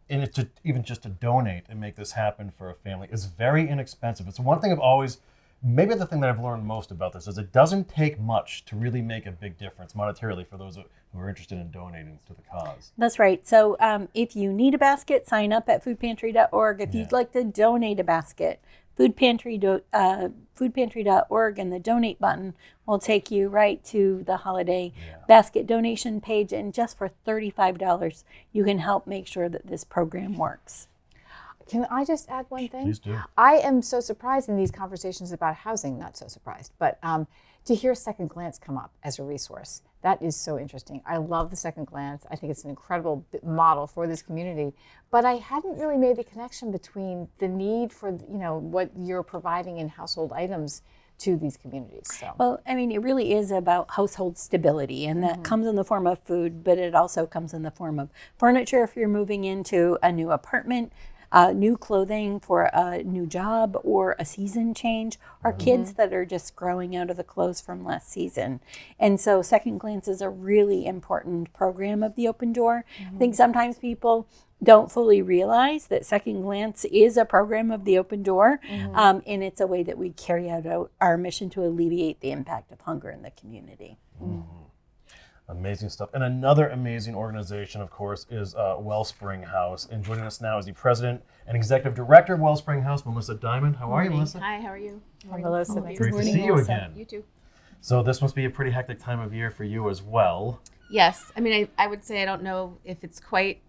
and it's even just to donate and make this happen for a family is very inexpensive. It's one thing I've always maybe the thing that I've learned most about this is it doesn't take much to really make a big difference monetarily for those who are interested in donating to the cause. That's right. So if you need a basket, sign up at foodpantry.org. If you'd like to donate a basket, foodpantry.org, and the donate button will take you right to the holiday basket donation page. And just for $35, you can help make sure that this program works. Can I just add one thing? Please do. I am so surprised in these conversations about housing, not so surprised, but to hear Second Glance come up as a resource. That is so interesting. I love the Second Glance. I think it's an incredible model for this community. But I hadn't really made the connection between the need for, what you're providing in household items to these communities. So. Well, I mean, it really is about household stability, and that comes in the form of food, but it also comes in the form of furniture if you're moving into a new apartment, new clothing for a new job or a season change, or kids that are just growing out of the clothes from last season. And so Second Glance is a really important program of the Open Door. I think sometimes people don't fully realize that Second Glance is a program of the Open Door, and it's a way that we carry out our mission to alleviate the impact of hunger in the community. Amazing stuff. And another amazing organization, of course, is Wellspring House. And joining us now is the president and executive director of Wellspring House, Melissa Diamond. How are you, Melissa? Hi, how are you? Melissa, Great to see you again. You too. So this must be a pretty hectic time of year for you as well. Yes. I mean, I would say I don't know if it's quite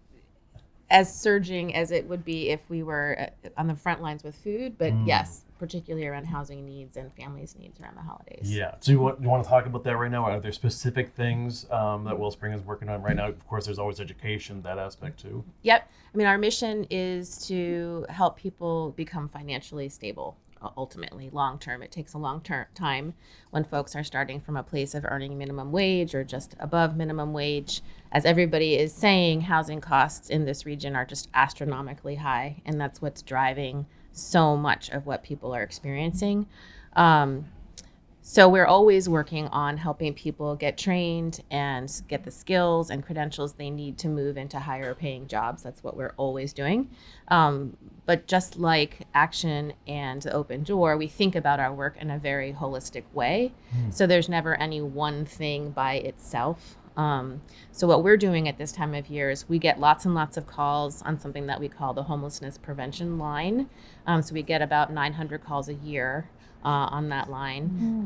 as surging as it would be if we were on the front lines with food, but yes, particularly around housing needs and families' needs around the holidays. Yeah. So you want to talk about that right now? Are there specific things that Wellspring is working on right now? Of course, there's always education, that aspect too. Yep. I mean, our mission is to help people become financially stable. Ultimately, long term. It takes a long time when folks are starting from a place of earning minimum wage or just above minimum wage. As everybody is saying, housing costs in this region are just astronomically high, and that's what's driving so much of what people are experiencing. So we're always working on helping people get trained and get the skills and credentials they need to move into higher paying jobs. That's what we're always doing. But just like Action and the Open Door, we think about our work in a very holistic way. So there's never any one thing by itself. So what we're doing at this time of year is we get lots and lots of calls on something that we call the homelessness prevention line. So we get about 900 calls a year on that line.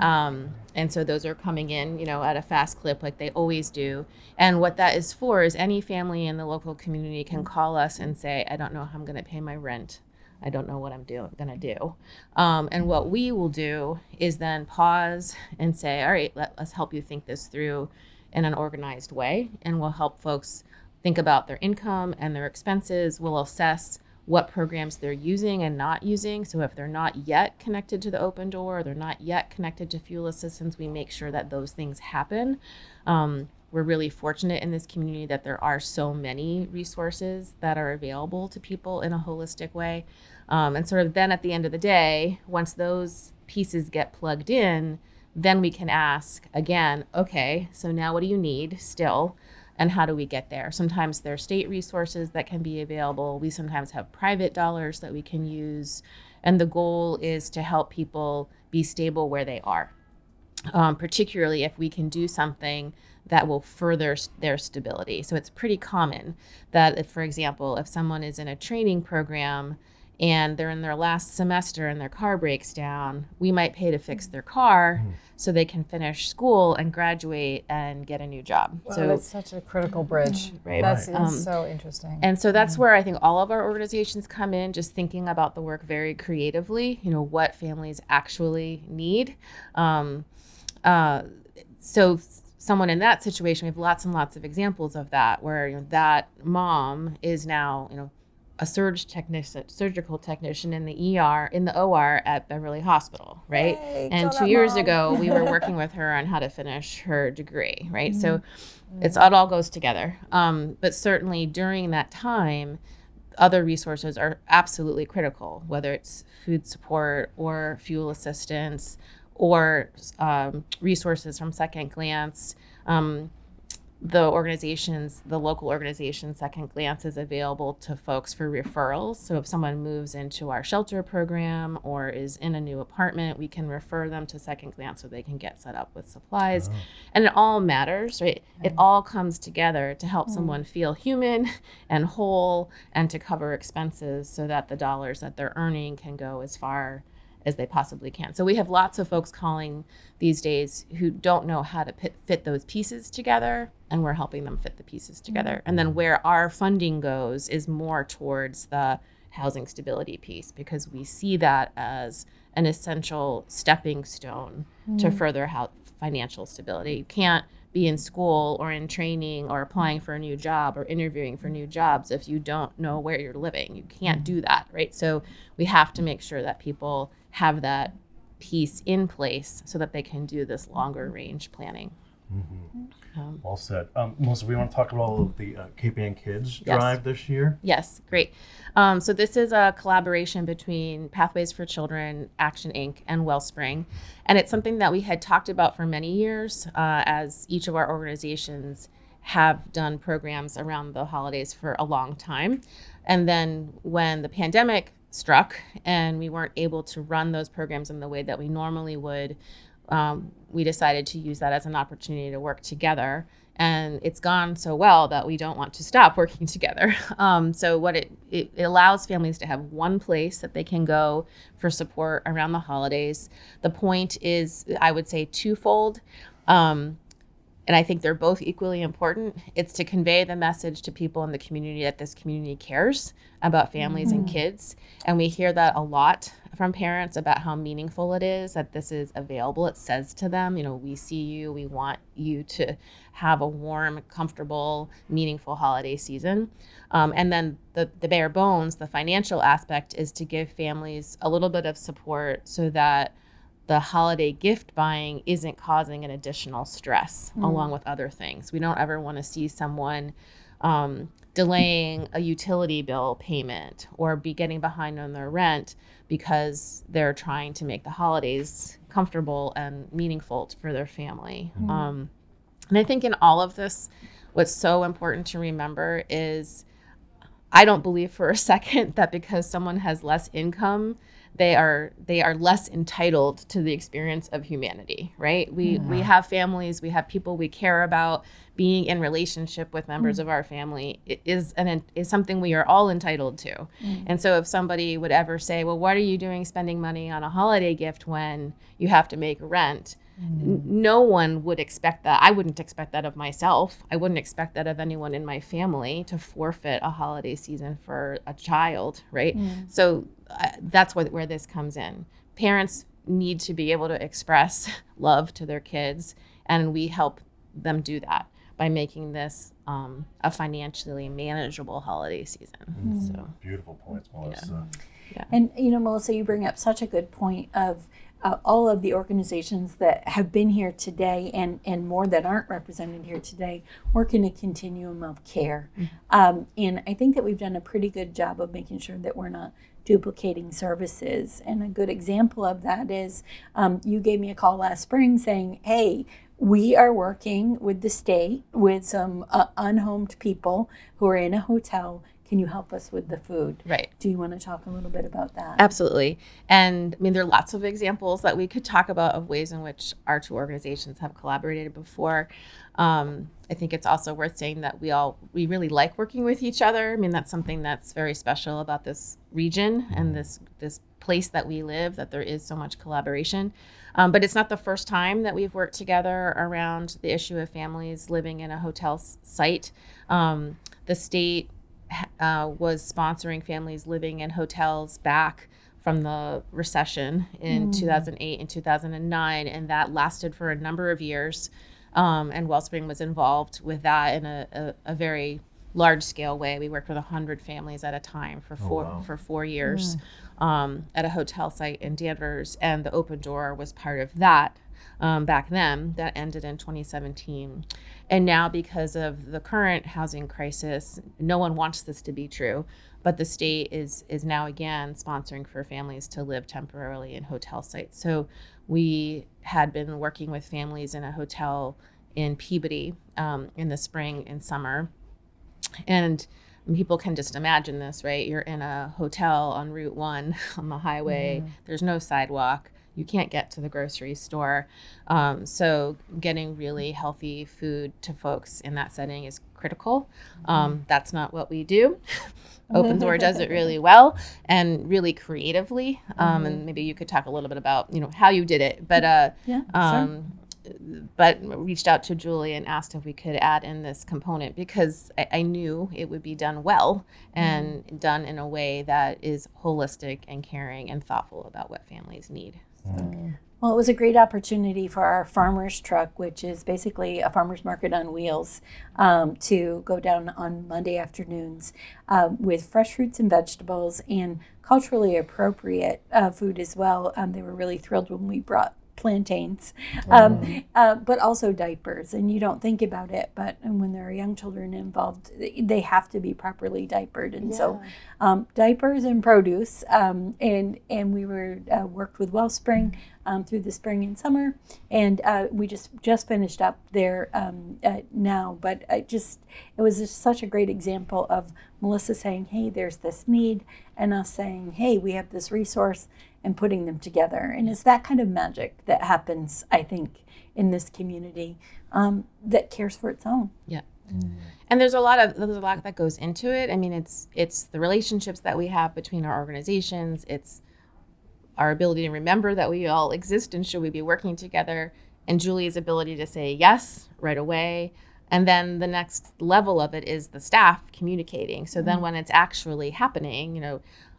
And so those are coming in, at a fast clip like they always do. And what that is for is any family in the local community can call us and say, I don't know how I'm going to pay my rent. I don't know what I'm going to do. And what we will do is then pause and say, all right, let's help you think this through in an organized way. And we'll help folks think about their income and their expenses. We'll assess what programs they're using and not using. So if they're not yet connected to the Open Door, or they're not yet connected to fuel assistance, we make sure that those things happen. We're really fortunate in this community that there are so many resources that are available to people in a holistic way. And sort of then at the end of the day, once those pieces get plugged in, then we can ask again, okay, so now what do you need still? And how do we get there? Sometimes there are state resources that can be available. We sometimes have private dollars that we can use. And the goal is to help people be stable where they are, particularly if we can do something that will further their stability. So it's pretty common that, if, for example, if someone is in a training program and they're in their last semester and their car breaks down, we might pay to fix their car so they can finish school and graduate and get a new job. Wow, So that's such a critical bridge. Right. That's so interesting. And so that's where I think all of our organizations come in, just thinking about the work very creatively, what families actually need. So someone in that situation, we have lots and lots of examples of that, where that mom is now, a surgical technician in the OR at Beverly Hospital, right? Yay, and go 2 that years mom. ago, we were working with her on how to finish her degree, right? So it all goes together. But certainly during that time, other resources are absolutely critical, whether it's food support or fuel assistance or resources from Second Glance. the organizations, the local organization Second Glance is available to folks for referrals. So if someone moves into our shelter program or is in a new apartment, we can refer them to Second Glance so they can get set up with supplies. And it all matters, right? It all comes together to help someone feel human and whole and to cover expenses so that the dollars that they're earning can go as far as they possibly can. So we have lots of folks calling these days who don't know how to fit those pieces together, and we're helping them fit the pieces together. And then where our funding goes is more towards the housing stability piece, because we see that as an essential stepping stone to further financial stability. You can't be in school or in training or applying for a new job or interviewing for new jobs if you don't know where you're living. You can't do that, right? So we have to make sure that people have that piece in place so that they can do this longer range planning. Well said. Melissa, we want to talk about all of the Cape Ann Kids Yes. Drive this year. Yes, great. So this is a collaboration between Pathways for Children, Action Inc., and Wellspring. And it's something that we had talked about for many years as each of our organizations have done programs around the holidays for a long time. And then when the pandemic struck and we weren't able to run those programs in the way that we normally would, we decided to use that as an opportunity to work together. And it's gone so well that we don't want to stop working together. So what it allows families to have one place that they can go for support around the holidays. The point is, I would say, twofold. And I think they're both equally important. It's to convey the message to people in the community that this community cares about families and kids. And we hear that a lot from parents about how meaningful it is that this is available. It says to them, we see you, we want you to have a warm, comfortable, meaningful holiday season. And then the bare bones, the financial aspect, is to give families a little bit of support so that the holiday gift buying isn't causing an additional stress along with other things. We don't ever want to see someone delaying a utility bill payment or be getting behind on their rent because they're trying to make the holidays comfortable and meaningful for their family. And I think in all of this, what's so important to remember is I don't believe for a second that because someone has less income, they are less entitled to the experience of humanity, right? We have families, we have people we care about. Being in relationship with members of our family is something we are all entitled to. And so if somebody would ever say, well, what are you doing spending money on a holiday gift when you have to make rent? No one would expect that. I wouldn't expect that of myself. I wouldn't expect that of anyone in my family to forfeit a holiday season for a child, right? So that's where this comes in. Parents need to be able to express love to their kids, and we help them do that by making this a financially manageable holiday season. So Beautiful points, Melissa. And Melissa, you bring up such a good point of all of the organizations that have been here today and more that aren't represented here today work in a continuum of care. And I think that we've done a pretty good job of making sure that we're not duplicating services. And a good example of that is you gave me a call last spring saying, hey, we are working with the state with some unhomed people who are in a hotel. Can you help us with the food? Right. Do you want to talk a little bit about that? Absolutely. And I mean, there are lots of examples that we could talk about of ways in which our two organizations have collaborated before. I think it's also worth saying that we really like working with each other. I mean, that's something that's very special about this region and this place that we live, that there is so much collaboration. But it's not the first time that we've worked together around the issue of families living in a hotel site. The state was sponsoring families living in hotels back from the recession in 2008 and 2009, and that lasted for a number of years. And Wellspring was involved with that in a very large-scale way. We worked with 100 families at a time for 4 years at a hotel site in Danvers, and the Open Door was part of that. Back then, that ended in 2017. And now, because of the current housing crisis, no one wants this to be true, but the state is now again sponsoring for families to live temporarily in hotel sites. So we had been working with families in a hotel in Peabody in the spring and summer. And people can just imagine this, right? You're in a hotel on Route 1 on the highway. There's no sidewalk. You can't get to the grocery store. So getting really healthy food to folks in that setting is critical. That's not what we do. Open Door does it really well and really creatively. And maybe you could talk a little bit about, how you did it. But but reached out to Julie and asked if we could add in this component because I knew it would be done well and done in a way that is holistic and caring and thoughtful about what families need. Well, it was a great opportunity for our farmers truck, which is basically a farmers market on wheels, to go down on Monday afternoons with fresh fruits and vegetables and culturally appropriate food as well. They were really thrilled when we brought plantains, but also diapers. And you don't think about it, but when there are young children involved, they have to be properly diapered. And so diapers and produce, and we were worked with Wellspring through the spring and summer, and we just finished up there now. But it was just such a great example of Melissa saying, hey, there's this need, and us saying, hey, we have this resource, and putting them together. And it's that kind of magic that happens, I think, in this community that cares for its own. Yeah. And there's a lot that goes into it. I mean, it's the relationships that we have between our organizations. It's our ability to remember that we all exist and should we be working together. And Julie's ability to say yes right away. And then the next level of it is the staff communicating. So then when it's actually happening,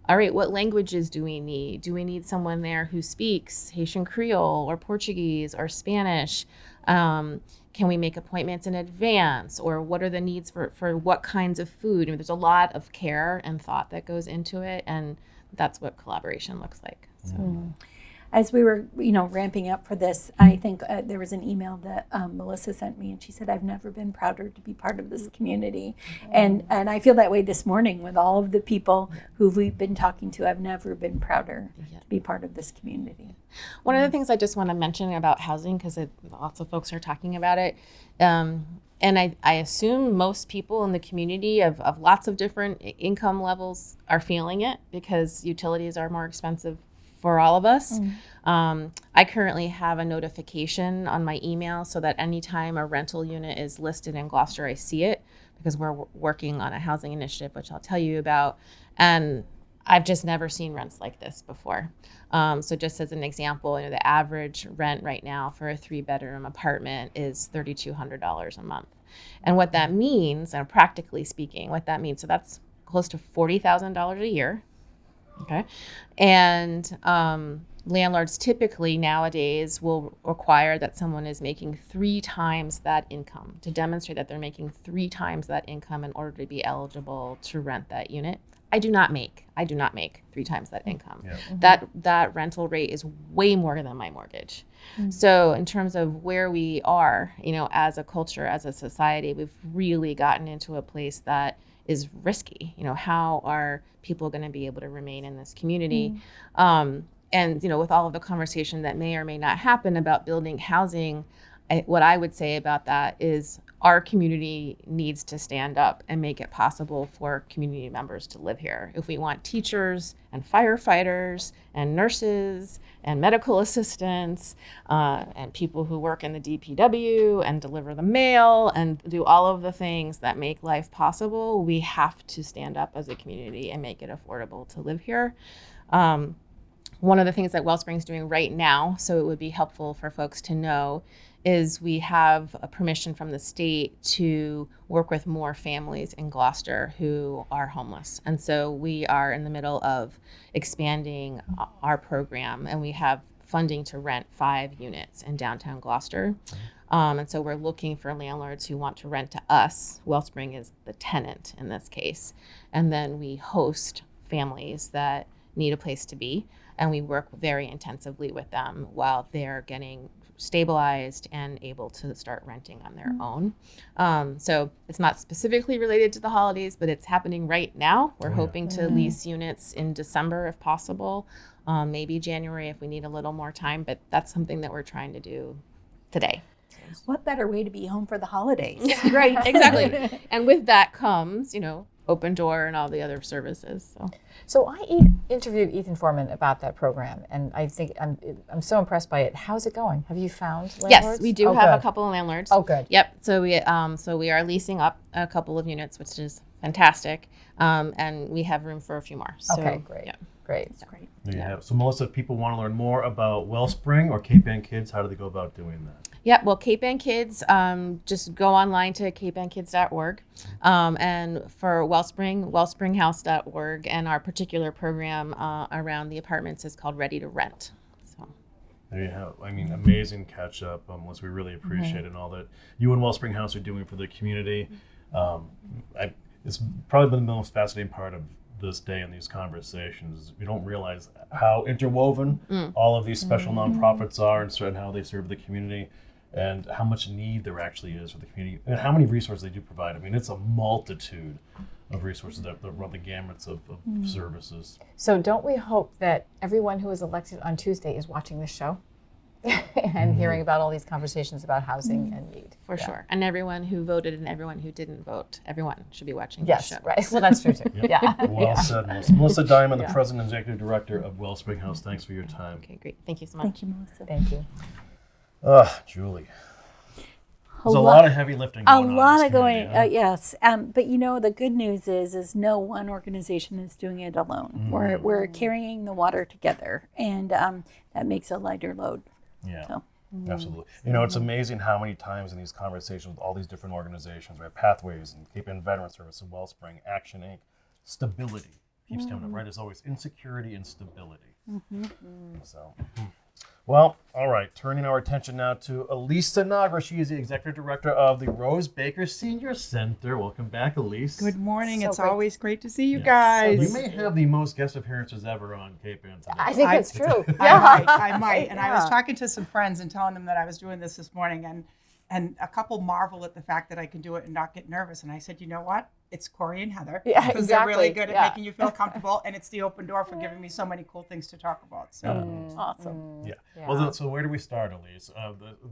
all right, what languages do we need? Do we need someone there who speaks Haitian Creole or Portuguese or Spanish? Can we make appointments in advance? Or what are the needs for what kinds of food? There's a lot of care and thought that goes into it, and that's what collaboration looks like. So. As we were, ramping up for this, I think there was an email that Melissa sent me, and she said, I've never been prouder to be part of this community. And I feel that way this morning with all of the people who we've been talking to. I've never been prouder to be part of this community. One of the things I just want to mention about housing, because lots of folks are talking about it, and I assume most people in the community of lots of different income levels are feeling it because utilities are more expensive for all of us. I currently have a notification on my email so that anytime a rental unit is listed in Gloucester, I see it because we're working on a housing initiative, which I'll tell you about. And I've just never seen rents like this before. So just as an example, the average rent right now for a 3-bedroom apartment is $3,200 a month. And what that means, and practically speaking, so that's close to $40,000 a year. Okay. And landlords typically nowadays will require that someone is making 3 times that income to demonstrate that they're making 3 times that income in order to be eligible to rent that unit. I do not make 3 times that income. Yeah. That rental rate is way more than my mortgage. So in terms of where we are, as a culture, as a society, we've really gotten into a place that is risky. How are people going to be able to remain in this community? And, with all of the conversation that may or may not happen about building housing, what I would say about that is our community needs to stand up and make it possible for community members to live here. If we want teachers and firefighters and nurses and medical assistants and people who work in the DPW and deliver the mail and do all of the things that make life possible, we have to stand up as a community and make it affordable to live here. One of the things that Wellspring's doing right now, so it would be helpful for folks to know, is we have a permission from the state to work with more families in Gloucester who are homeless. And so we are in the middle of expanding our program, and we have funding to rent 5 units in downtown Gloucester. And so we're looking for landlords who want to rent to us. Wellspring is the tenant in this case. And then we host families that need a place to be, and we work very intensively with them while they're getting stabilized and able to start renting on their own. So it's not specifically related to the holidays, but it's happening right now. We're hoping to lease units in December if possible, maybe January if we need a little more time, but that's something that we're trying to do today. What better way to be home for the holidays? Right, exactly. And with that comes, Open Door and all the other services. So I interviewed Ethan Foreman about that program, and I think I'm so impressed by it. How's it going? Have you found landlords? Yes, we do have good. a couple of landlords. Oh, good. Yep. So we are leasing up a couple of units, which is fantastic, and we have room for a few more. So, Okay, great. Yeah. Great. Great. There you have it. So Melissa, if people want to learn more about Wellspring or Cape Ann Kids, how do they go about doing that? Yeah, well, Cape Ann Kids, just go online to capeannkids.org. And for Wellspring, wellspringhouse.org. And our particular program around the apartments is called Ready to Rent. So There you have. I mean, amazing catch up, Melissa. We really appreciate it and all that you and Wellspring House are doing for the community. It's probably been the most fascinating part of this day and these conversations. We don't realize how interwoven all of these special nonprofits are and how they serve the community, and how much need there actually is for the community, and how many resources they do provide. I mean, it's a multitude of resources that run the gamuts of services. So don't we hope that everyone who is elected on Tuesday is watching this show and hearing about all these conversations about housing and need? for sure. And everyone who voted and everyone who didn't vote, everyone should be watching Yes, this show. right. Well, that's true too. Yeah. Well said, Melissa. Melissa Diamond, the President and Executive Director of Wellspring House. Thanks for your time. Okay, great. Thank you so much. Thank you, Melissa. Thank you. Julie. There's a lot of heavy lifting going on. A lot in of this going, community, huh? yes. But the good news is no one organization is doing it alone. We're carrying the water together, and that makes a lighter load. Yeah, So. absolutely. It's amazing how many times in these conversations with all these different organizations, right? Pathways and Cape Ann Veteran Service and Wellspring, Action Inc., stability keeps coming up, right? It's always insecurity and stability. So, well, all right. Turning our attention now to Elisa Nagra. She is the Executive Director of the Rose Baker Senior Center. Welcome back, Elise. Good morning. So It's great. always great to see you Yes. guys. You may have the most guest appearances ever on Cape Ann today. I think it's true. I might. And I was Yeah. talking to some friends and telling them that I was doing this morning, and a couple marvel at the fact that I can do it and not get nervous. And I said, you know what? It's Corey and Heather. Yeah, Because they're really exactly. good at Yeah. making you feel comfortable. And it's the Open Door for giving me so many cool things to talk about. So Awesome. Yeah. Yeah. Well, so where do we start, Elise?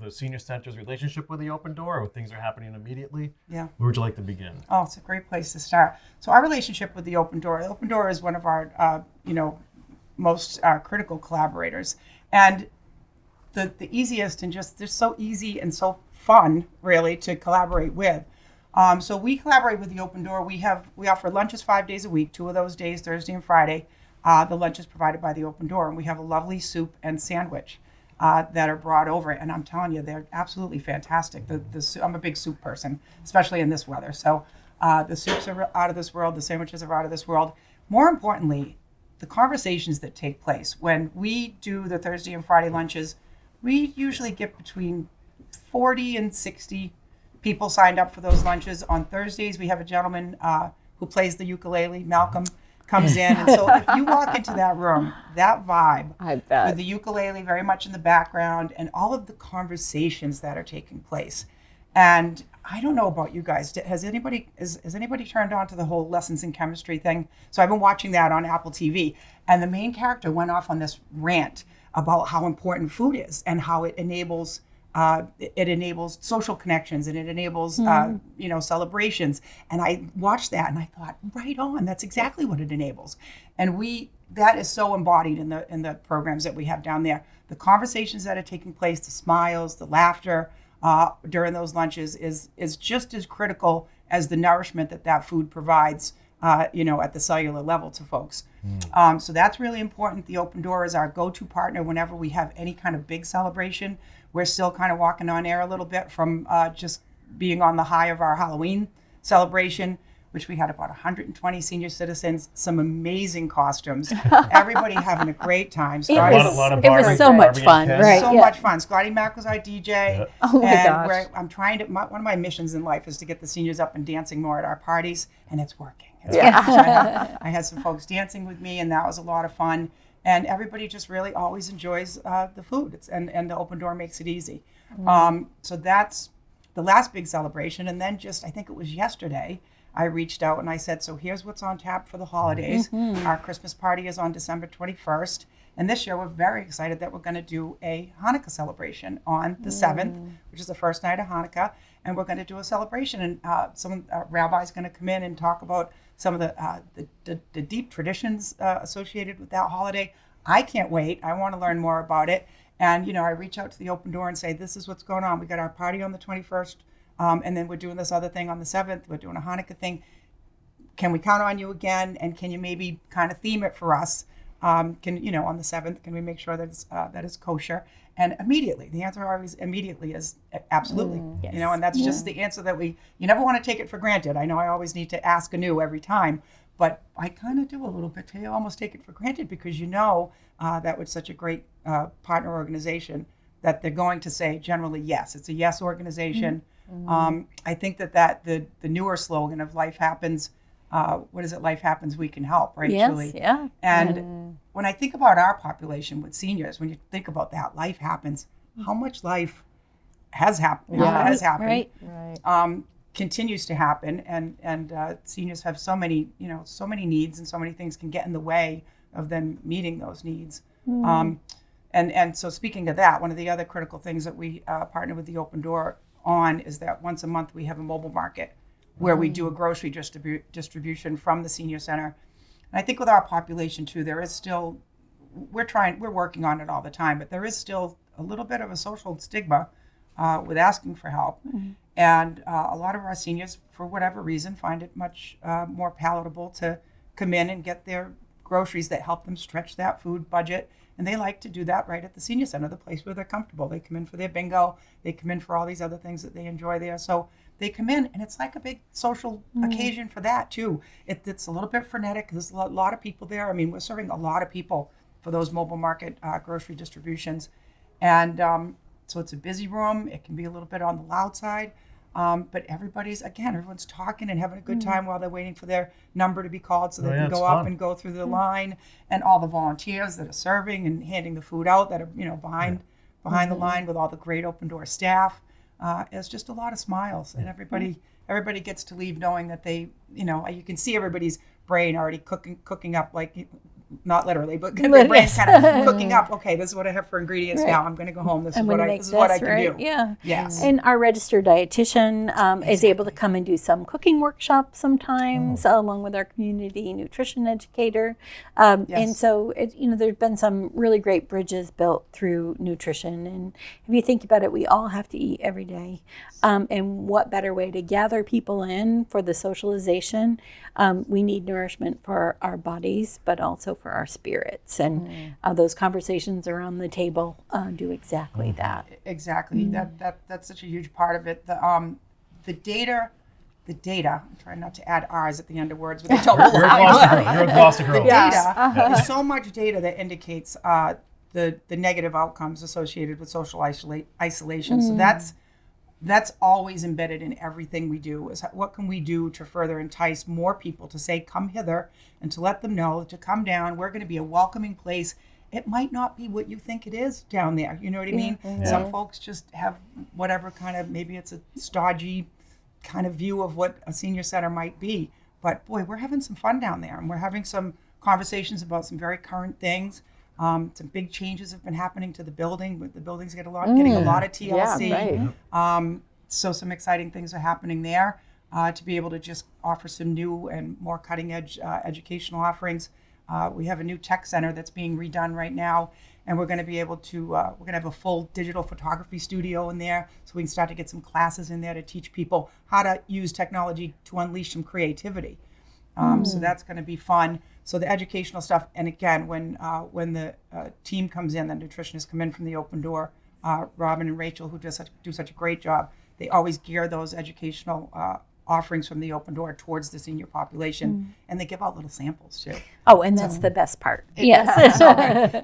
The senior center's relationship with the Open Door, or things are happening immediately? yeah. Where would you like to begin? Oh, it's a great place to start. So our relationship with the Open Door. The Open Door is one of our, most critical collaborators, and the easiest and just they're so easy and so fun, really, to collaborate with. So we collaborate with the Open Door. We offer lunches 5 days a week. 2 of those days, Thursday and Friday, the lunch is provided by the Open Door, and we have a lovely soup and sandwich that are brought over. And I'm telling you, they're absolutely fantastic. I'm a big soup person, especially in this weather. So the soups are out of this world. The sandwiches are out of this world. More importantly, the conversations that take place when we do the Thursday and Friday lunches, we usually get between 40 and 60 people signed up for those lunches. On Thursdays, we have a gentleman who plays the ukulele, Malcolm, comes in. And so if you walk into that room, that vibe I bet. with the ukulele very much in the background and all of the conversations that are taking place. And I don't know about you guys. Has anybody turned on to the whole lessons in chemistry thing? So I've been watching that on Apple TV. And the main character went off on this rant about how important food is and how it enables social connections and it enables celebrations. And I watched that and I thought, right on, that's exactly what it enables. And that is so embodied in the programs that we have down there. The conversations that are taking place, the smiles, the laughter during those lunches is just as critical as the nourishment that food provides at the cellular level to folks. So that's really important. The Open Door is our go-to partner whenever we have any kind of big celebration. We're still kind of walking on air a little bit from just being on the high of our Halloween celebration, which we had about 120 senior citizens, some amazing costumes, everybody having a great time. It was Barbie- so much Barbie fun, and Ken. right? So yeah. much fun. Scotty Mack was our DJ. Yeah. Oh my and gosh. I'm trying to, one of my missions in life is to get the seniors up and dancing more at our parties, and it's working. I had some folks dancing with me, and that was a lot of fun. And everybody just really always enjoys the food, and the Open Door makes it easy. So that's the last big celebration. And then I think it was yesterday, I reached out and I said, so here's what's on tap for the holidays. Our Christmas party is on December 21st. And this year we're very excited that we're going to do a Hanukkah celebration on the 7th, which is the first night of Hanukkah. And we're going to do a celebration. And some rabbi's going to come in and talk about some of the deep traditions associated with that holiday. I can't wait. I want to learn more about it. And, I reach out to the Open Door and say, this is what's going on. We got our party on the 21st. And then we're doing this other thing on the 7th. We're doing a Hanukkah thing. Can we count on you again? And can you maybe kind of theme it for us? On the 7th, can we make sure that it's kosher? And immediately, the answer always immediately is absolutely. Yes. And that's just the answer that you never want to take it for granted. I know I always need to ask anew every time, but I kind of do a little bit. I almost take it for granted because that with such a great partner organization that they're going to say generally yes. It's a yes organization. I think that the newer slogan of life happens. What is it? Life happens, we can help, right, Yes, Julie? yeah. And when I think about our population with seniors, when you think about that, life happens. How much life has happened? Right. Continues to happen, and seniors have so many needs, and so many things can get in the way of them meeting those needs. And so speaking of that, one of the other critical things that we partner with the Open Door on is that once a month we have a mobile market where we do a grocery distribution from the senior center. And I think with our population too, there is still, we're working on it all the time, but there is still a little bit of a social stigma with asking for help. And a lot of our seniors, for whatever reason, find it much more palatable to come in and get their groceries that help them stretch that food budget. And they like to do that right at the senior center, the place where they're comfortable. They come in for their bingo. They come in for all these other things that they enjoy there. So they come in, and it's like a big social occasion for that, too. It's a little bit frenetic. There's a lot of people there. I mean, we're serving a lot of people for those mobile market grocery distributions. And so it's a busy room. It can be a little bit on the loud side. But everyone's talking and having a good time while they're waiting for their number to be called so they can go up fun. and go through the line. And all the volunteers that are serving and handing the food out that are, behind the line with all the great Open Door staff. It's just a lot of smiles, and everybody gets to leave knowing that they, you can see everybody's brain already cooking up, like, not literally, but their brain's kind of cooking up. Okay, this is what I have for ingredients now. I'm going to go home. This is what I can do. Yeah. Yes. And our registered dietitian is able to come and do some cooking workshops sometimes, along with our community nutrition educator. And so, there's been some really great bridges built through nutrition. And if you think about it, we all have to eat every day. And what better way to gather people in for the socialization? We need nourishment for our bodies, but also for our spirits. And those conversations around the table do exactly that. Exactly. That's such a huge part of it. The data, I'm trying not to add R's at the end of words, but they don't You're a Gloucester girl. There's so much data that indicates the negative outcomes associated with social isolation. So that's always embedded in everything we do, is what can we do to further entice more people to say, come hither, and to let them know to come down. We're going to be a welcoming place. It might not be what you think it is down there. You know what I mean? Some folks just have whatever kind of, maybe it's a stodgy kind of view of what a senior center might be. But boy, we're having some fun down there, and we're having some conversations about some very current things. Some big changes have been happening to the building. The building's getting a lot of TLC. Yeah, right. So some exciting things are happening there to be able to just offer some new and more cutting edge educational offerings. We have a new tech center that's being redone right now, and we're going to be able to, we're going to have a full digital photography studio in there, so we can start to get some classes in there to teach people how to use technology to unleash some creativity. So that's going to be fun. So the educational stuff, and again, when the team comes in, the nutritionists come in from the Open Door, Robin and Rachel, who do such a great job, they always gear those educational offerings from the Open Door towards the senior population, and they give out little samples too. Oh, and that's the best part. Yes.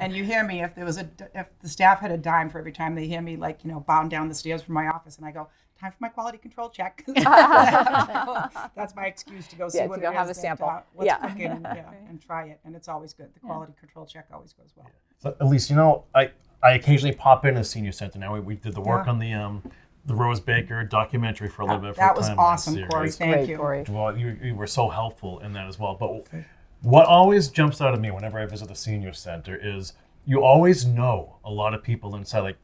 And you hear me, if the staff had a dime for every time they hear me, like, bound down the stairs from my office, and I go, time for my quality control check. That's my excuse to go see what to go it have is a sample. what's cooking, and try it, and it's always good. The quality control check always goes well. So at least I occasionally pop in a senior center now. We did the work on the Rose Baker documentary for a little bit. For That a was timeline awesome, series. Corey. Thank Great, you. Corey. Well, you were so helpful in that as well. But what always jumps out at me whenever I visit the senior center is you always know a lot of people inside. Like,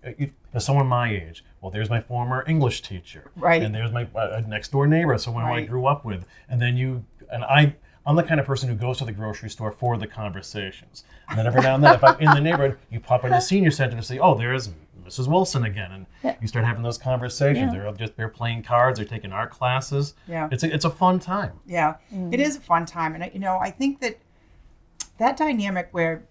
there's someone my age. Well, there's my former English teacher. Right. And there's my next door neighbor, someone who I Right. grew up with. And then I'm the kind of person who goes to the grocery store for the conversations. And then every now and then, if I'm in the neighborhood, you pop into the senior center to say, oh, there's Mrs. Wilson again. And you start having those conversations. They're playing cards, they're taking art classes. Yeah. It's a fun time. Yeah, it is a fun time, and I think that dynamic where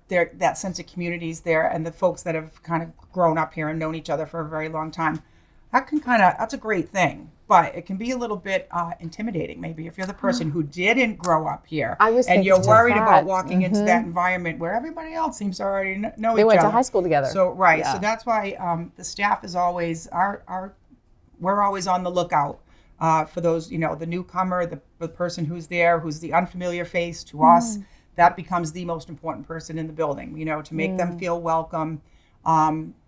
there that sense of community is there, and the folks that have kind of grown up here and known each other for a very long time, that's a great thing. But it can be a little bit intimidating, maybe, if you're the person who didn't grow up here, I was and thinking you're just worried that. about walking into that environment where everybody else seems to already know each other. They went to high school together. So Yeah. so that's why the staff is always we're always on the lookout for those, the newcomer, the person who's there, who's the unfamiliar face to us. That becomes the most important person in the building, to make them feel welcome.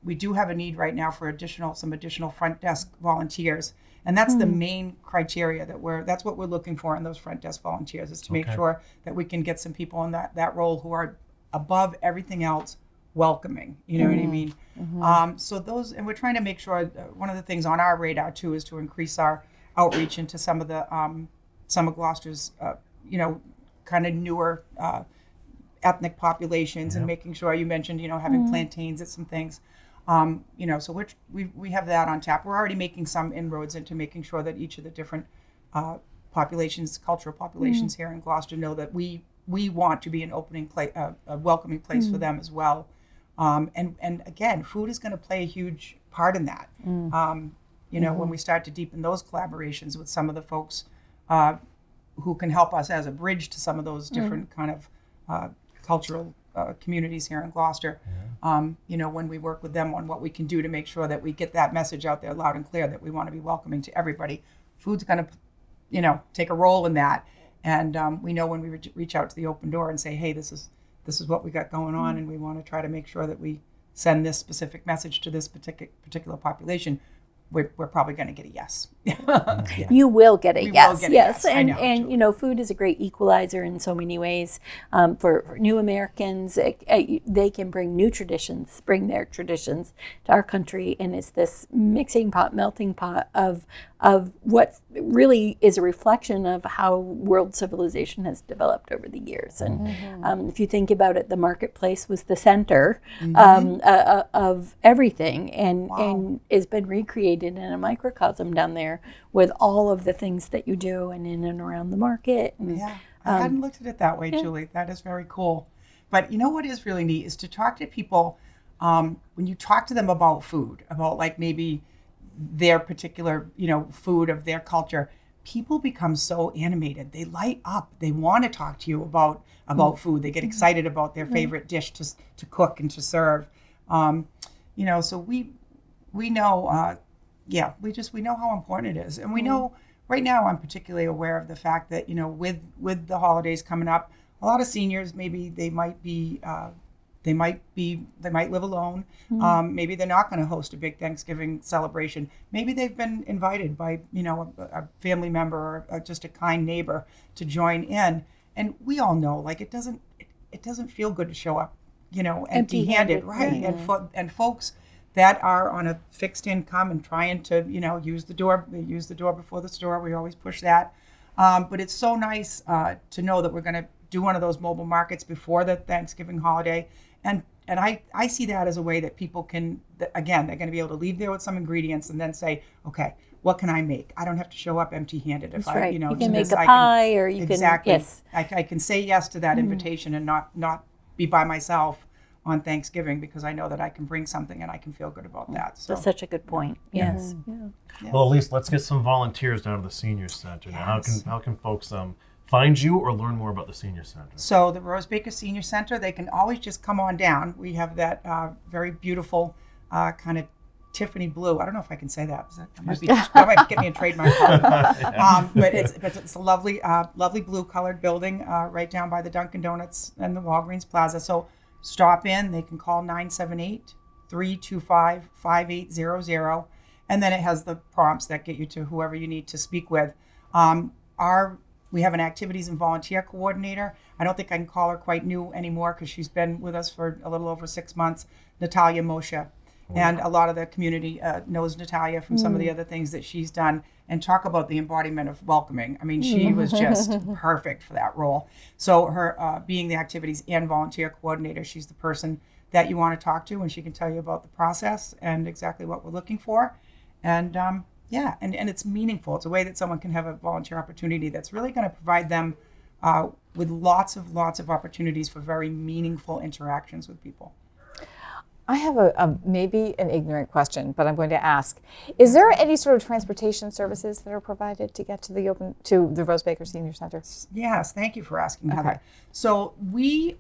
We do have a need right now for some additional front desk volunteers. And that's the main criteria that's what we're looking for in those front desk volunteers, is to make sure that we can get some people in that role who are above everything else welcoming. You know what I mean? And we're trying to make sure, one of the things on our radar too is to increase our outreach into some of Gloucester's, kind of newer ethnic populations, and making sure, you mentioned, having plantains at some things. So we have that on tap. We're already making some inroads into making sure that each of the different cultural populations here in Gloucester know that we want to be an opening place, a welcoming place for them as well. And again, food is going to play a huge part in that. When we start to deepen those collaborations with some of the folks who can help us as a bridge to some of those different kind of cultural communities here in Gloucester. When we work with them on what we can do to make sure that we get that message out there loud and clear, that we want to be welcoming to everybody. Food's going to, take a role in that. And we know when we reach out to the open door and say, hey, this is what we got going on, and we want to try to make sure that we send this specific message to this particular population, we're probably going to get a yes. You will get a We will yes. get a yes. yes. I And know, and Julie. food is a great equalizer in so many ways. For new Americans, they can bring their traditions to our country, and it's this mixing pot, melting pot of what really is a reflection of how world civilization has developed over the years. And if you think about it, the marketplace was the center of everything, and has been recreated in a microcosm down there with all of the things that you do and in and around the market. And, Yeah, I hadn't looked at it that way, Julie. That is very cool. But what is really neat is to talk to people, when you talk to them about food, about like maybe their particular, food of their culture, people become so animated. They light up. They want to talk to you about food. They get excited about their favorite dish to cook and to serve. So we know, we know how important it is. And we know right now, I'm particularly aware of the fact that, with the holidays coming up, a lot of seniors, maybe they might live alone. Maybe they're not going to host a big Thanksgiving celebration. Maybe they've been invited by, a family member or just a kind neighbor to join in. And we all know, like, it doesn't feel good to show up, empty-handed, right? Yeah. And folks that are on a fixed income and trying to, use the door before the store. We always push that. But it's so nice to know that we're going to do one of those mobile markets before the Thanksgiving holiday. And I see that as a way that people can, again, they're going to be able to leave there with some ingredients and then say, okay, what can I make? I don't have to show up empty-handed. That's If right. you can do make this, a I pie, or you exactly. can, yes. I can say yes to that invitation and not be by myself on Thanksgiving, because I know that I can bring something and I can feel good about that. So That's such a good point. Yes. Yeah. Well, at least let's get some volunteers down to the senior center. Now, Yes. how can folks find you or learn more about the senior center? So the Rose Baker Senior Center, they can always just come on down. We have that very beautiful kind of Tiffany blue. I don't know if I can say that. That might get me a trademark. But it's a lovely blue colored building right down by the Dunkin' Donuts and the Walgreens Plaza. So stop in. They can call 978-325-5800. And then it has the prompts that get you to whoever you need to speak with. We have an activities and volunteer coordinator. I don't think I can call her quite new anymore because she's been with us for a little over 6 months, Natalia Moshe. And a lot of the community knows Natalia from some of the other things that she's done. And talk about the embodiment of welcoming. I mean, she was just perfect for that role. So her being the activities and volunteer coordinator, she's the person that you want to talk to, and she can tell you about the process and exactly what we're looking for. And and it's meaningful. It's a way that someone can have a volunteer opportunity that's really going to provide them with lots of opportunities for very meaningful interactions with people. I have a maybe an ignorant question, but I'm going to ask: is there any sort of transportation services that are provided to get to the Rose Baker Senior Center? Yes, thank you for asking, Okay. Heather. So we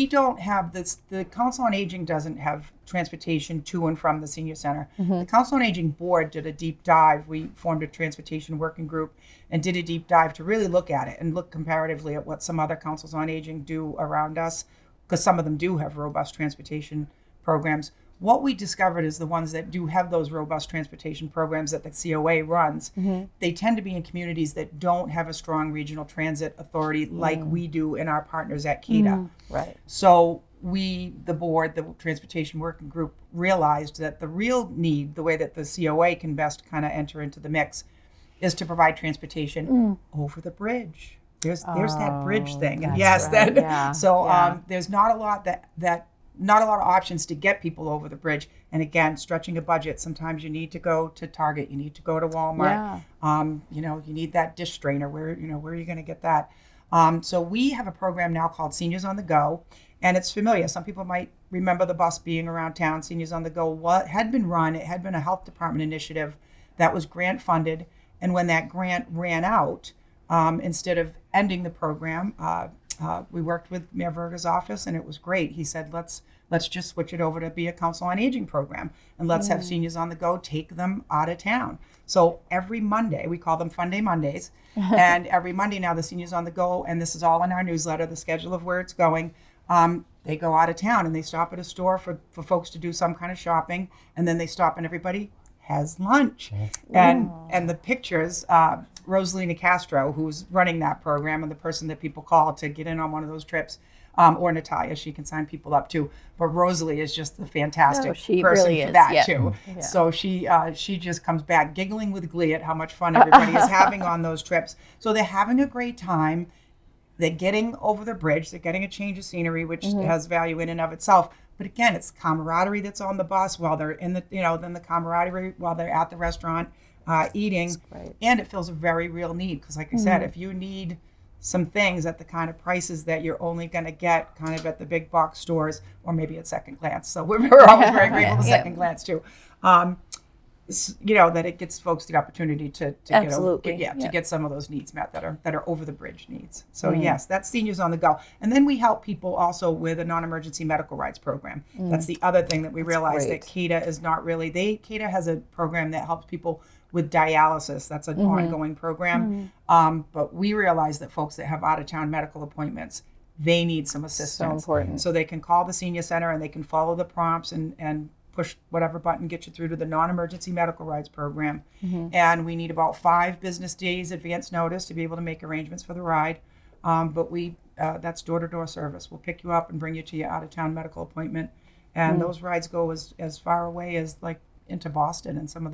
don't have this. The Council on Aging doesn't have transportation to and from the Senior Center. The Council on Aging board did a deep dive. We formed a transportation working group and did a deep dive to really look at it and look comparatively at what some other councils on aging do around us, because some of them do have robust transportation programs. What we discovered is the ones that do have those robust transportation programs that the COA runs, they tend to be in communities that don't have a strong regional transit authority like we do in our partners at CADA. Right. So we, the board, the Transportation Working Group, realized that the real need, the way that the COA can best kind of enter into the mix, is to provide transportation over the bridge. There's that bridge thing, and yes, right. that. Yeah. So Yeah. there's not a lot not a lot of options to get people over the bridge. And again, stretching a budget. Sometimes you need to go to Target, you need to go to Walmart. You need that dish strainer. Where are you going to get that? So we have a program now called Seniors on the Go, and it's familiar. Some people might remember the bus being around town. Seniors on the Go had been run. It had been a health department initiative that was grant funded, and when that grant ran out, instead of ending the program, we worked with Mayor Verga's office, and it was great. He said, let's just switch it over to be a Council on Aging program, and let's have Seniors on the Go take them out of town. So every Monday, we call them Fun Day Mondays, and every Monday now the Seniors on the Go, and this is all in our newsletter, the schedule of where it's going, they go out of town and they stop at a store for folks to do some kind of shopping, and then they stop and everybody has lunch. And the pictures, Rosalina Castro, who's running that program and the person that people call to get in on one of those trips, or Natalia, she can sign people up too. But Rosalie is just the fantastic she person really for is, that yeah. too. So she just comes back giggling with glee at how much fun everybody is having on those trips. So they're having a great time. They're getting over the bridge. They're getting a change of scenery, which has value in and of itself. But again, it's camaraderie that's on the bus while they're in the, then the camaraderie while they're at the restaurant eating. And it fills a very real need. Because like I said, if you need some things at the kind of prices that you're only going to get kind of at the big box stores, or maybe at Second Glance. So we're always very grateful to Second Glance too. That it gets folks the opportunity to Absolutely. get some of those needs met that are over the bridge needs. So yes, that's Seniors on the Go. And then we help people also with a non-emergency medical rides program. That's the other thing that we realize that CADA is not really. CADA has a program that helps people with dialysis. That's an ongoing program. But we realize that folks that have out-of-town medical appointments, they need some assistance. So important. So they can call the senior center and they can follow the prompts and push whatever button gets you through to the non-emergency medical rides program. And we need about 5 business days advance notice to be able to make arrangements for the ride. But that's door-to-door service. We'll pick you up and bring you to your out-of-town medical appointment. And those rides go as far away as like into Boston and some of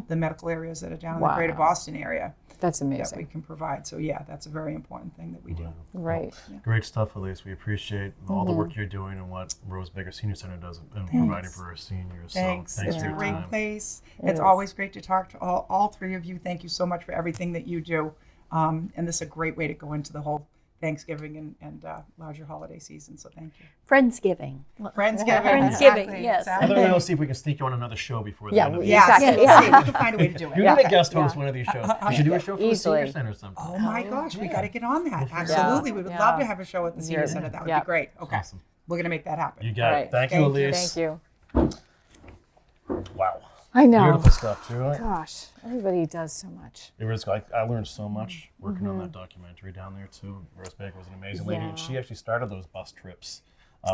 the medical areas that are down in the greater Boston area. That's That we amazing. can provide. So yeah, that's a very important thing that we do. Right. Great stuff, Elise. We appreciate all the work you're doing and what Rose Baker Senior Center does in providing for our seniors. Thanks. So thanks It's for a your great time. place. It It's is. always great to talk to all 3 of you. Thank you so much for everything that you do. And this is a great way to go into the whole Thanksgiving and larger holiday season. So thank you. Friendsgiving. Friendsgiving. Friendsgiving, yes. Heather and I will see if we can sneak you on another show before the Yeah, end of the we- year. Yeah, Exactly. we'll see. We can find a way to do it. You're going to guest host one of these shows. We should do a show for the Easily. Senior Center or something. Oh my gosh, we got to get on that. figure it out. Absolutely. We would Yeah. love to have a show at the Senior Yeah. Center. That would Yeah. be great. Okay. Awesome. We're going to make that happen. You got Right. it. Thank you, Thank you. Elise. Thank you. Wow. I know. Beautiful stuff, Julie. Gosh, everybody does so much. It was like I learned so much working on that documentary down there too. Rose Baker was an amazing lady, and she actually started those bus trips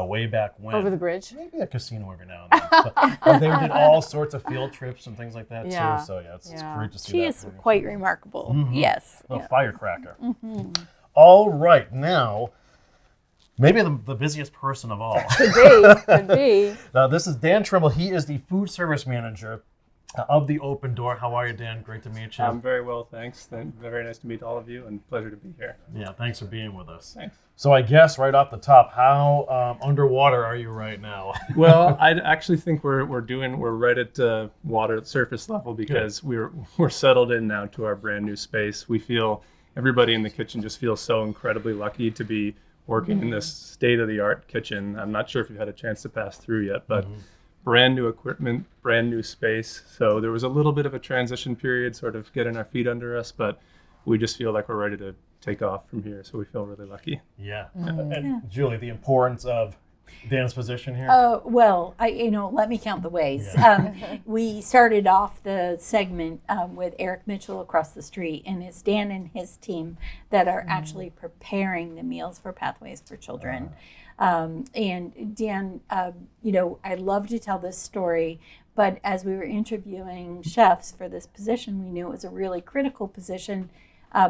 way back when. Over the bridge. Maybe a casino every now and then. But they did all sorts of field trips and things like that Yeah. too. So yeah, it's great to see She that. is quite remarkable. Yes. A firecracker. All right, now maybe the busiest person of all. Could be. This is Dan Trimble. He is the food service manager of the Open Door. How are you, Dan? Great to meet you. I'm very well, thanks. Very nice to meet all of you, and pleasure to be here. Yeah, thanks for being with us. Thanks. So I guess right off the top, how underwater are you right now? Well, I actually think we're right at water surface level because we're settled in now to our brand new space. We feel everybody in the kitchen just feels so incredibly lucky to be working in this state-of-the-art kitchen. I'm not sure if you've had a chance to pass through yet, but brand new equipment, brand new space. So there was a little bit of a transition period, sort of getting our feet under us, but we just feel like we're ready to take off from here. So we feel really lucky. Yeah. And Julie, the importance of Dan's position here? Well, let me count the ways. We started off the segment with Eric Mitchell across the street, and it's Dan and his team that are actually preparing the meals for Pathways for Children. And Dan, I'd love to tell this story, but as we were interviewing chefs for this position, we knew it was a really critical position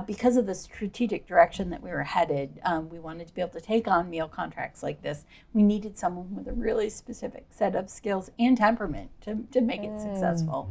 because of the strategic direction that we were headed. We wanted to be able to take on meal contracts like this. We needed someone with a really specific set of skills and temperament to make it successful.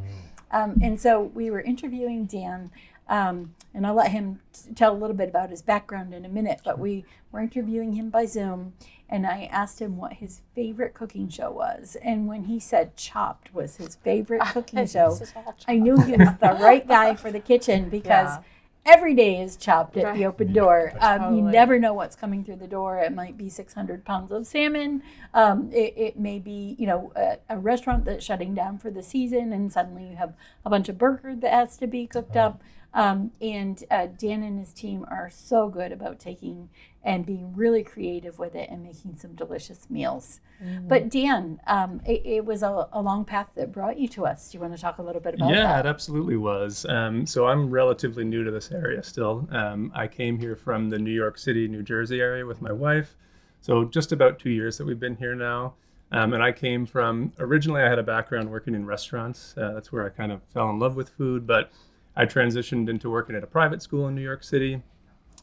And so we were interviewing Dan, and I'll let him tell a little bit about his background in a minute, but we were interviewing him by Zoom, and I asked him what his favorite cooking show was. And when he said Chopped was his favorite cooking show, I knew he was the right guy for the kitchen because every day is Chopped at the Open Door. You never know what's coming through the door. It might be 600 pounds of salmon. It may be, a restaurant that's shutting down for the season, and suddenly you have a bunch of burger that has to be cooked up. And Dan and his team are so good about taking and being really creative with it and making some delicious meals. But Dan, it was a long path that brought you to us. Do you want to talk a little bit about that? Yeah, it absolutely was. So I'm relatively new to this area still. I came here from the New York City, New Jersey area with my wife. So just about 2 years that we've been here now. And I came from, originally I had a background working in restaurants. That's where I kind of fell in love with food, but I transitioned into working at a private school in New York City.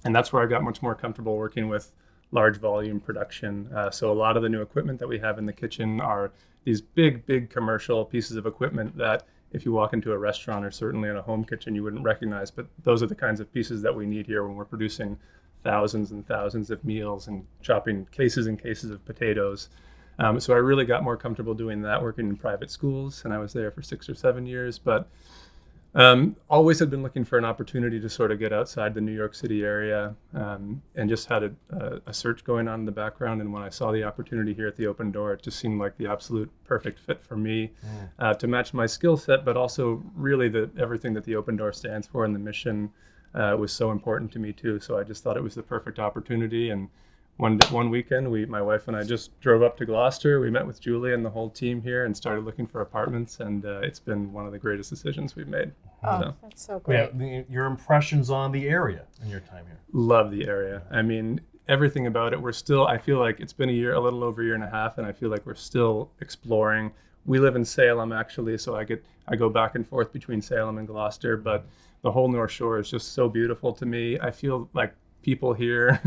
And that's where I got much more comfortable working with large volume production. So a lot of the new equipment that we have in the kitchen are these big commercial pieces of equipment that if you walk into a restaurant or certainly in a home kitchen, you wouldn't recognize. But those are the kinds of pieces that we need here when we're producing thousands and thousands of meals and chopping cases and cases of potatoes. So I really got more comfortable doing that, working in private schools. And I was there for 6 or 7 years. But always had been looking for an opportunity to sort of get outside the New York City area, and just had a search going on in the background. And when I saw the opportunity here at the Open Door, it just seemed like the absolute perfect fit for me to match my skill set, but also really everything that the Open Door stands for and the mission was so important to me too. So I just thought it was the perfect opportunity. And one weekend, my wife and I just drove up to Gloucester. We met with Julie and the whole team here and started looking for apartments. And it's been one of the greatest decisions we've made. That's so great. Yeah, your impressions on the area in your time here? Love the area. I mean, everything about it. I feel like it's been a little over a year and a half, and I feel like we're still exploring. We live in Salem, actually, so I go back and forth between Salem and Gloucester, but the whole North Shore is just so beautiful to me. I feel like people here,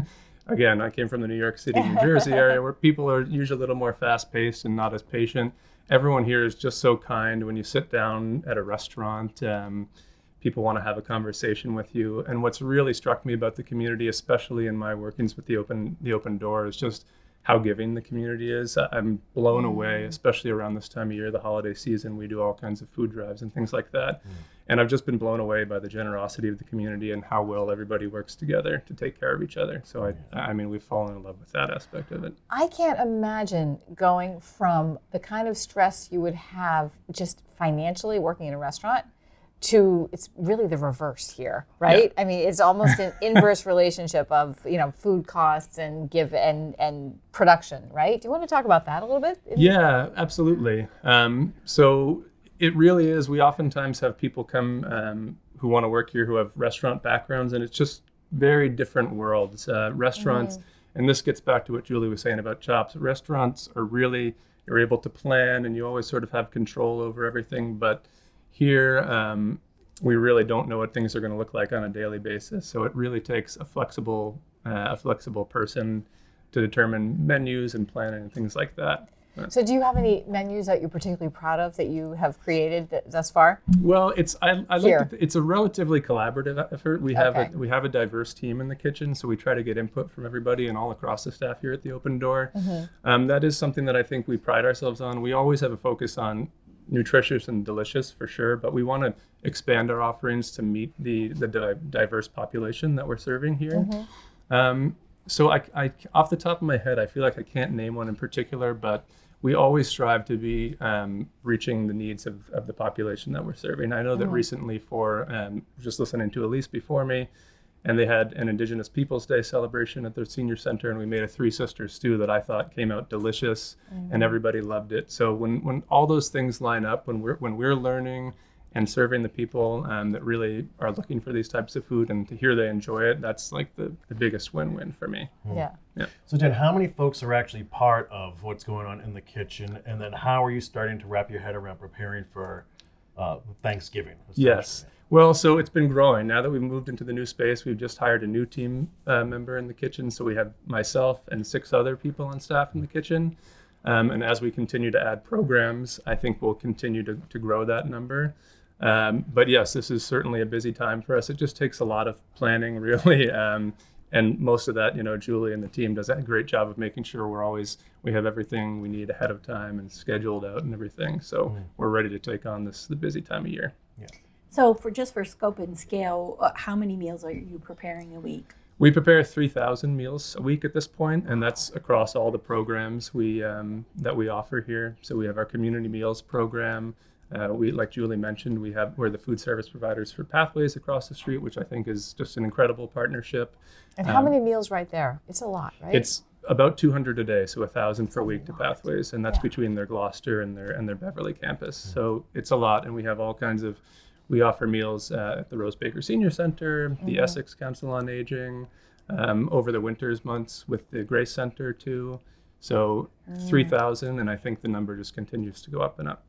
again, I came from the New York City, New Jersey area where people are usually a little more fast-paced and not as patient. Everyone here is just so kind. When you sit down at a restaurant, people want to have a conversation with you. And what's really struck me about the community, especially in my workings with the Open Door, is just how giving the community is. I'm blown away, especially around this time of year, the holiday season. We do all kinds of food drives and things like that. And I've just been blown away by the generosity of the community and how well everybody works together to take care of each other. So I mean, we've fallen in love with that aspect of it. I can't imagine going from the kind of stress you would have just financially working in a restaurant to it's really the reverse here, right? Yeah. I mean, it's almost an inverse relationship of, food costs and give and production, right? Do you want to talk about that a little bit? Yeah, absolutely. So it really is. We oftentimes have people come who want to work here who have restaurant backgrounds, and it's just very different worlds. Restaurants And this gets back to what Julie was saying about CHOPS. Restaurants are really, you're able to plan and you always sort of have control over everything. But here, we really don't know what things are going to look like on a daily basis. So it really takes a flexible person to determine menus and planning and things like that. So do you have any menus that you're particularly proud of that you have created thus far? Well, I like Here. it's a relatively collaborative effort. We have Okay. we have a diverse team in the kitchen, so we try to get input from everybody and all across the staff here at the Open Door. That is something that I think we pride ourselves on. We always have a focus on nutritious and delicious for sure, but we want to expand our offerings to meet the diverse population that we're serving here. So I off the top of my head, I feel like I can't name one in particular, but we always strive to be reaching the needs of the population that we're serving. I know that recently just listening to Elise before me, and they had an Indigenous Peoples Day celebration at their senior center, and we made a Three Sisters stew that I thought came out delicious, and everybody loved it. So when all those things line up, when we're learning and serving the people that really are looking for these types of food, and to hear they enjoy it, that's like the biggest win-win for me. Yeah. So Jen, how many folks are actually part of what's going on in the kitchen, and then how are you starting to wrap your head around preparing for Thanksgiving? Yes. Well, so it's been growing. Now that we've moved into the new space, we've just hired a new team member in the kitchen. So we have myself and 6 other people on staff in the kitchen. And as we continue to add programs, I think we'll continue to grow that number. But yes, this is certainly a busy time for us. It just takes a lot of planning, really. And most of that, Julie and the team does a great job of making sure we have everything we need ahead of time and scheduled out and everything. So we're ready to take on the busy time of year. So for scope and scale, how many meals are you preparing a week? We prepare 3,000 meals a week at this point, and that's across all the programs that we offer here. So we have our community meals program. Like Julie mentioned, we're the food service providers for Pathways across the street, which I think is just an incredible partnership. And how many meals right there? It's a lot, right? It's about 200 a day, so 1,000 per week to Pathways, and that's between their Gloucester and their Beverly campus. So it's a lot, and we have all kinds of. We offer meals at the Rose Baker Senior Center, the Essex Council on Aging, over the winter's months with the Grace Center too. So 3,000, and I think the number just continues to go up and up.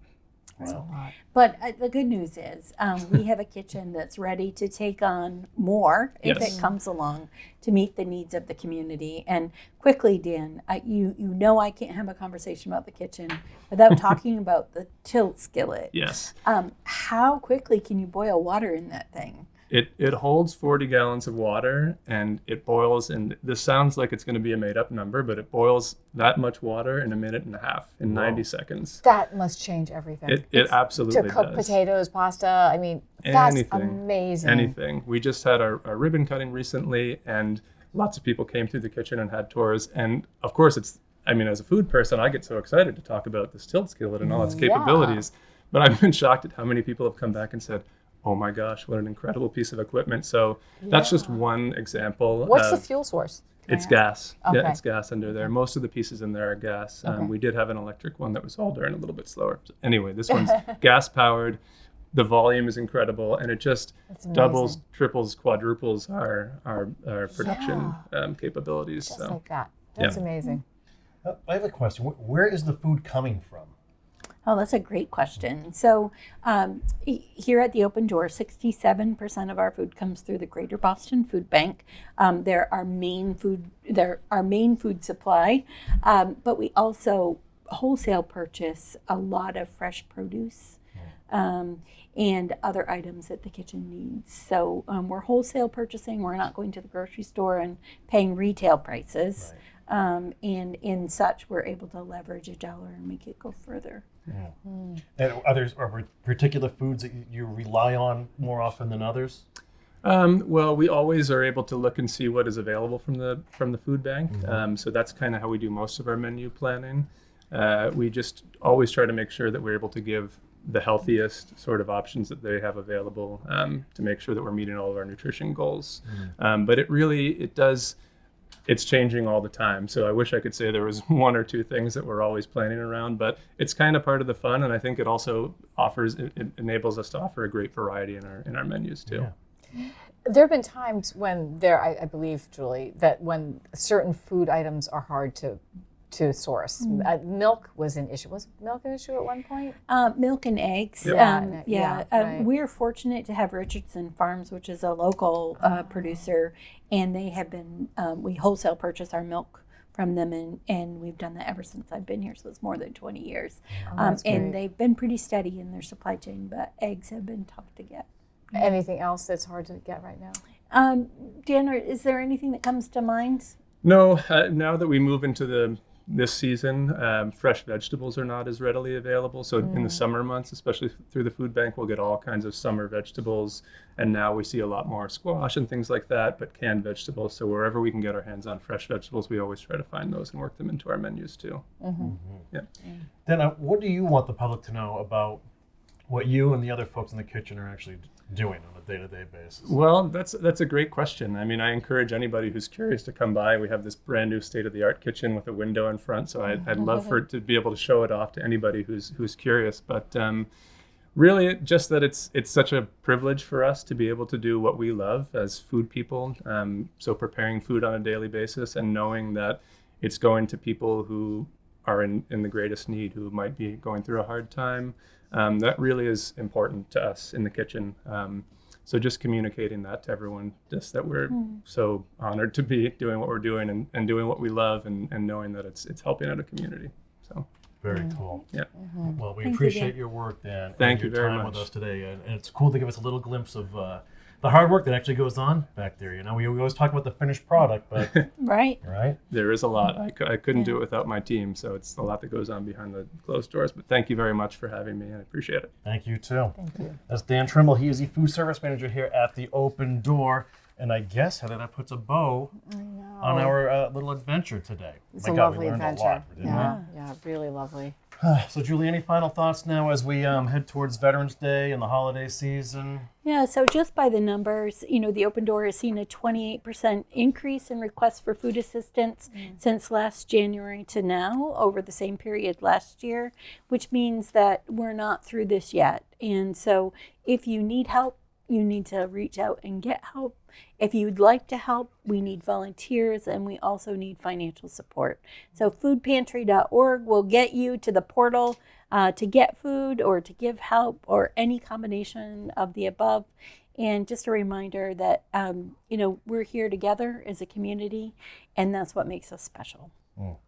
That's a lot. But the good news is we have a kitchen that's ready to take on more if Yes. it comes along to meet the needs of the community. And quickly, Dan, you know I can't have a conversation about the kitchen without talking about the tilt skillet. Yes. How quickly can you boil water in that thing? It holds 40 gallons of water, and it boils, and this sounds like it's going to be a made-up number, but it boils that much water in 1.5 minutes, in 90 seconds. That must change everything. It absolutely to cook does. potatoes, pasta. I mean, that's Anything. amazing. Anything. We just had our ribbon cutting recently, and lots of people came through the kitchen and had tours. And of course, as a food person, I get so excited to talk about this tilt skillet and all its capabilities. But I've been shocked at how many people have come back and said, oh my gosh, what an incredible piece of equipment. So that's just one example. What's the fuel source? It's gas. Okay. Yeah, it's gas under there. Most of the pieces in there are gas. We did have an electric one that was all during a little bit slower. Anyway, this one's gas powered. The volume is incredible, and it just doubles, triples, quadruples our production capabilities. Just So like that. That's Yeah. amazing. I have a question. Where is the food coming from? Oh, that's a great question. So here at the Open Door, 67% of our food comes through the Greater Boston Food Bank. They're our main food supply, but we also wholesale purchase a lot of fresh produce and other items that the kitchen needs. So we're wholesale purchasing. We're not going to the grocery store and paying retail prices. And in such, we're able to leverage a dollar and make it go further. And are there particular foods that you rely on more often than others? Well, we always are able to look and see what is available from the food bank. So that's kind of how we do most of our menu planning. We just always try to make sure that we're able to give the healthiest sort of options that they have available to make sure that we're meeting all of our nutrition goals. But it's changing all the time. So I wish I could say there was one or two things that we're always planning around, but it's kind of part of the fun. And I think it also enables us to offer a great variety in our menus too. Yeah. There have been times when I believe, Julie, that when certain food items are hard to source. Milk was an issue. Was milk an issue at one point? Milk and eggs. Yeah, right. We're fortunate to have Richardson Farms, which is a local producer, and they have been, we wholesale purchase our milk from them, and we've done that ever since I've been here, so it's more than 20 years. That's and great. they've been pretty steady in their supply chain, but eggs have been tough to get. Anything else that's hard to get right now? Dan, is there anything that comes to mind? No, now that we move into this season, fresh vegetables are not as readily available. So in the summer months, especially through the food bank, we'll get all kinds of summer vegetables. And now we see a lot more squash and things like that, but canned vegetables. So wherever we can get our hands on fresh vegetables, we always try to find those and work them into our menus too. Yeah. Then what do you want the public to know about what you and the other folks in the kitchen are actually doing on a day-to-day basis? Well, that's a great question. I mean, I encourage anybody who's curious to come by. We have this brand new state-of-the-art kitchen with a window in front, so I'd love for it to be able to show it off to anybody who's curious. But really, just that it's such a privilege for us to be able to do what we love as food people. So preparing food on a daily basis and knowing that it's going to people who are in the greatest need, who might be going through a hard time. That really is important to us in the kitchen. So just communicating that to everyone, just that we're so honored to be doing what we're doing and doing what we love and knowing that it's helping out a community. So Very cool. Yeah. Well, we Thank you, appreciate Dan. your work, Dan. Thank and you your very time much. with us today, and it's cool to give us a little glimpse of the hard work that actually goes on back there. You know, we always talk about the finished product, but Right. right? there is a lot. I couldn't do it without my team, so it's a lot that goes on behind the closed doors. But thank you very much for having me. I appreciate it. Thank you too. Thank you. That's Dan Trimble. He is the food service manager here at the Open Door. And I guess, Heather, that puts a bow on our little adventure today. It's My a God, lovely we learned adventure. a lot, didn't Yeah, really lovely. we? So, Julie, any final thoughts now as we head towards Veterans Day and the holiday season? Yeah, so just by the numbers, you know, the Open Door has seen a 28% increase in requests for food assistance since last January to now, over the same period last year, which means that we're not through this yet. And so if you need help, you need to reach out and get help. If you'd like to help, we need volunteers and we also need financial support. So foodpantry.org will get you to the portal to get food or to give help or any combination of the above. And just a reminder that, you know, we're here together as a community, and that's what makes us special. Well,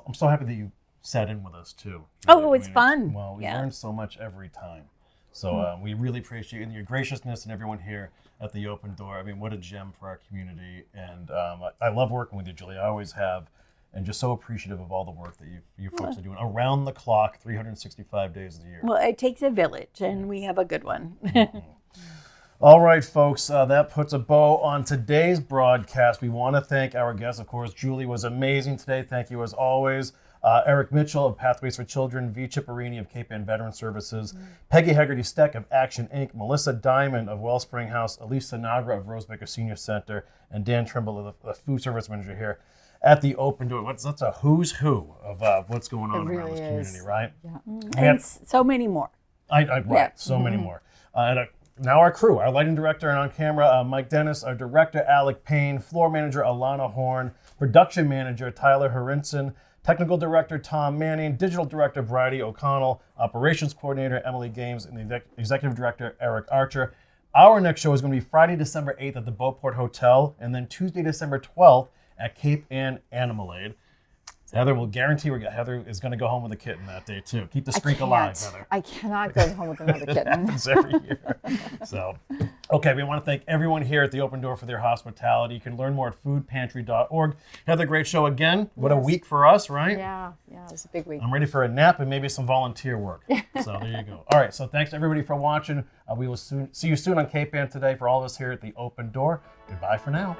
I'm so happy that you sat in with us too. Oh, it's fun. Well, we Yeah. learn so much every time. So we really appreciate your graciousness and everyone here at the Open Door. I mean, what a gem for our community. And I love working with you, Julie. I always have. And just so appreciative of all the work that you folks are doing around the clock, 365 days of the year. Well, it takes a village, and we have a good one. All right, folks, that puts a bow on today's broadcast. We want to thank our guests. Of course, Julie was amazing today. Thank you as always. Eric Mitchell of Pathways for Children, V. Chipperini of Cape Ann Veteran Services, Peggy Haggerty-Steck of Action Inc., Melissa Diamond of Wellspring House, Elisa Nagra of Rosebaker Senior Center, and Dan Trimble of the food service manager here at the Open Door. That's a who's who of what's going on around really this is. community, right? And so many more. Right, so many more. And now our crew, our lighting director and on camera, Mike Dennis, our director, Alec Payne, floor manager, Alana Horn, production manager, Tyler Harinson, technical director, Tom Manning, digital director, Bridie O'Connell, operations coordinator, Emily Games, and the executive director, Eric Archer. Our next show is going to be Friday, December 8th at the Beauport Hotel, and then Tuesday, December 12th at Cape Ann Animalade. Heather will guarantee Heather is going to go home with a kitten that day too. Keep the streak alive, Heather. I cannot go home with another kitten. Happens every year. So, okay, we want to thank everyone here at the Open Door for their hospitality. You can learn more at foodpantry.org. Heather, great show again. What a week for us, right? Yeah, it was a big week. I'm ready for a nap and maybe some volunteer work. So there you go. All right, so thanks to everybody for watching. We will see you soon on Cape Ann Today. For all of us here at the Open Door, goodbye for now.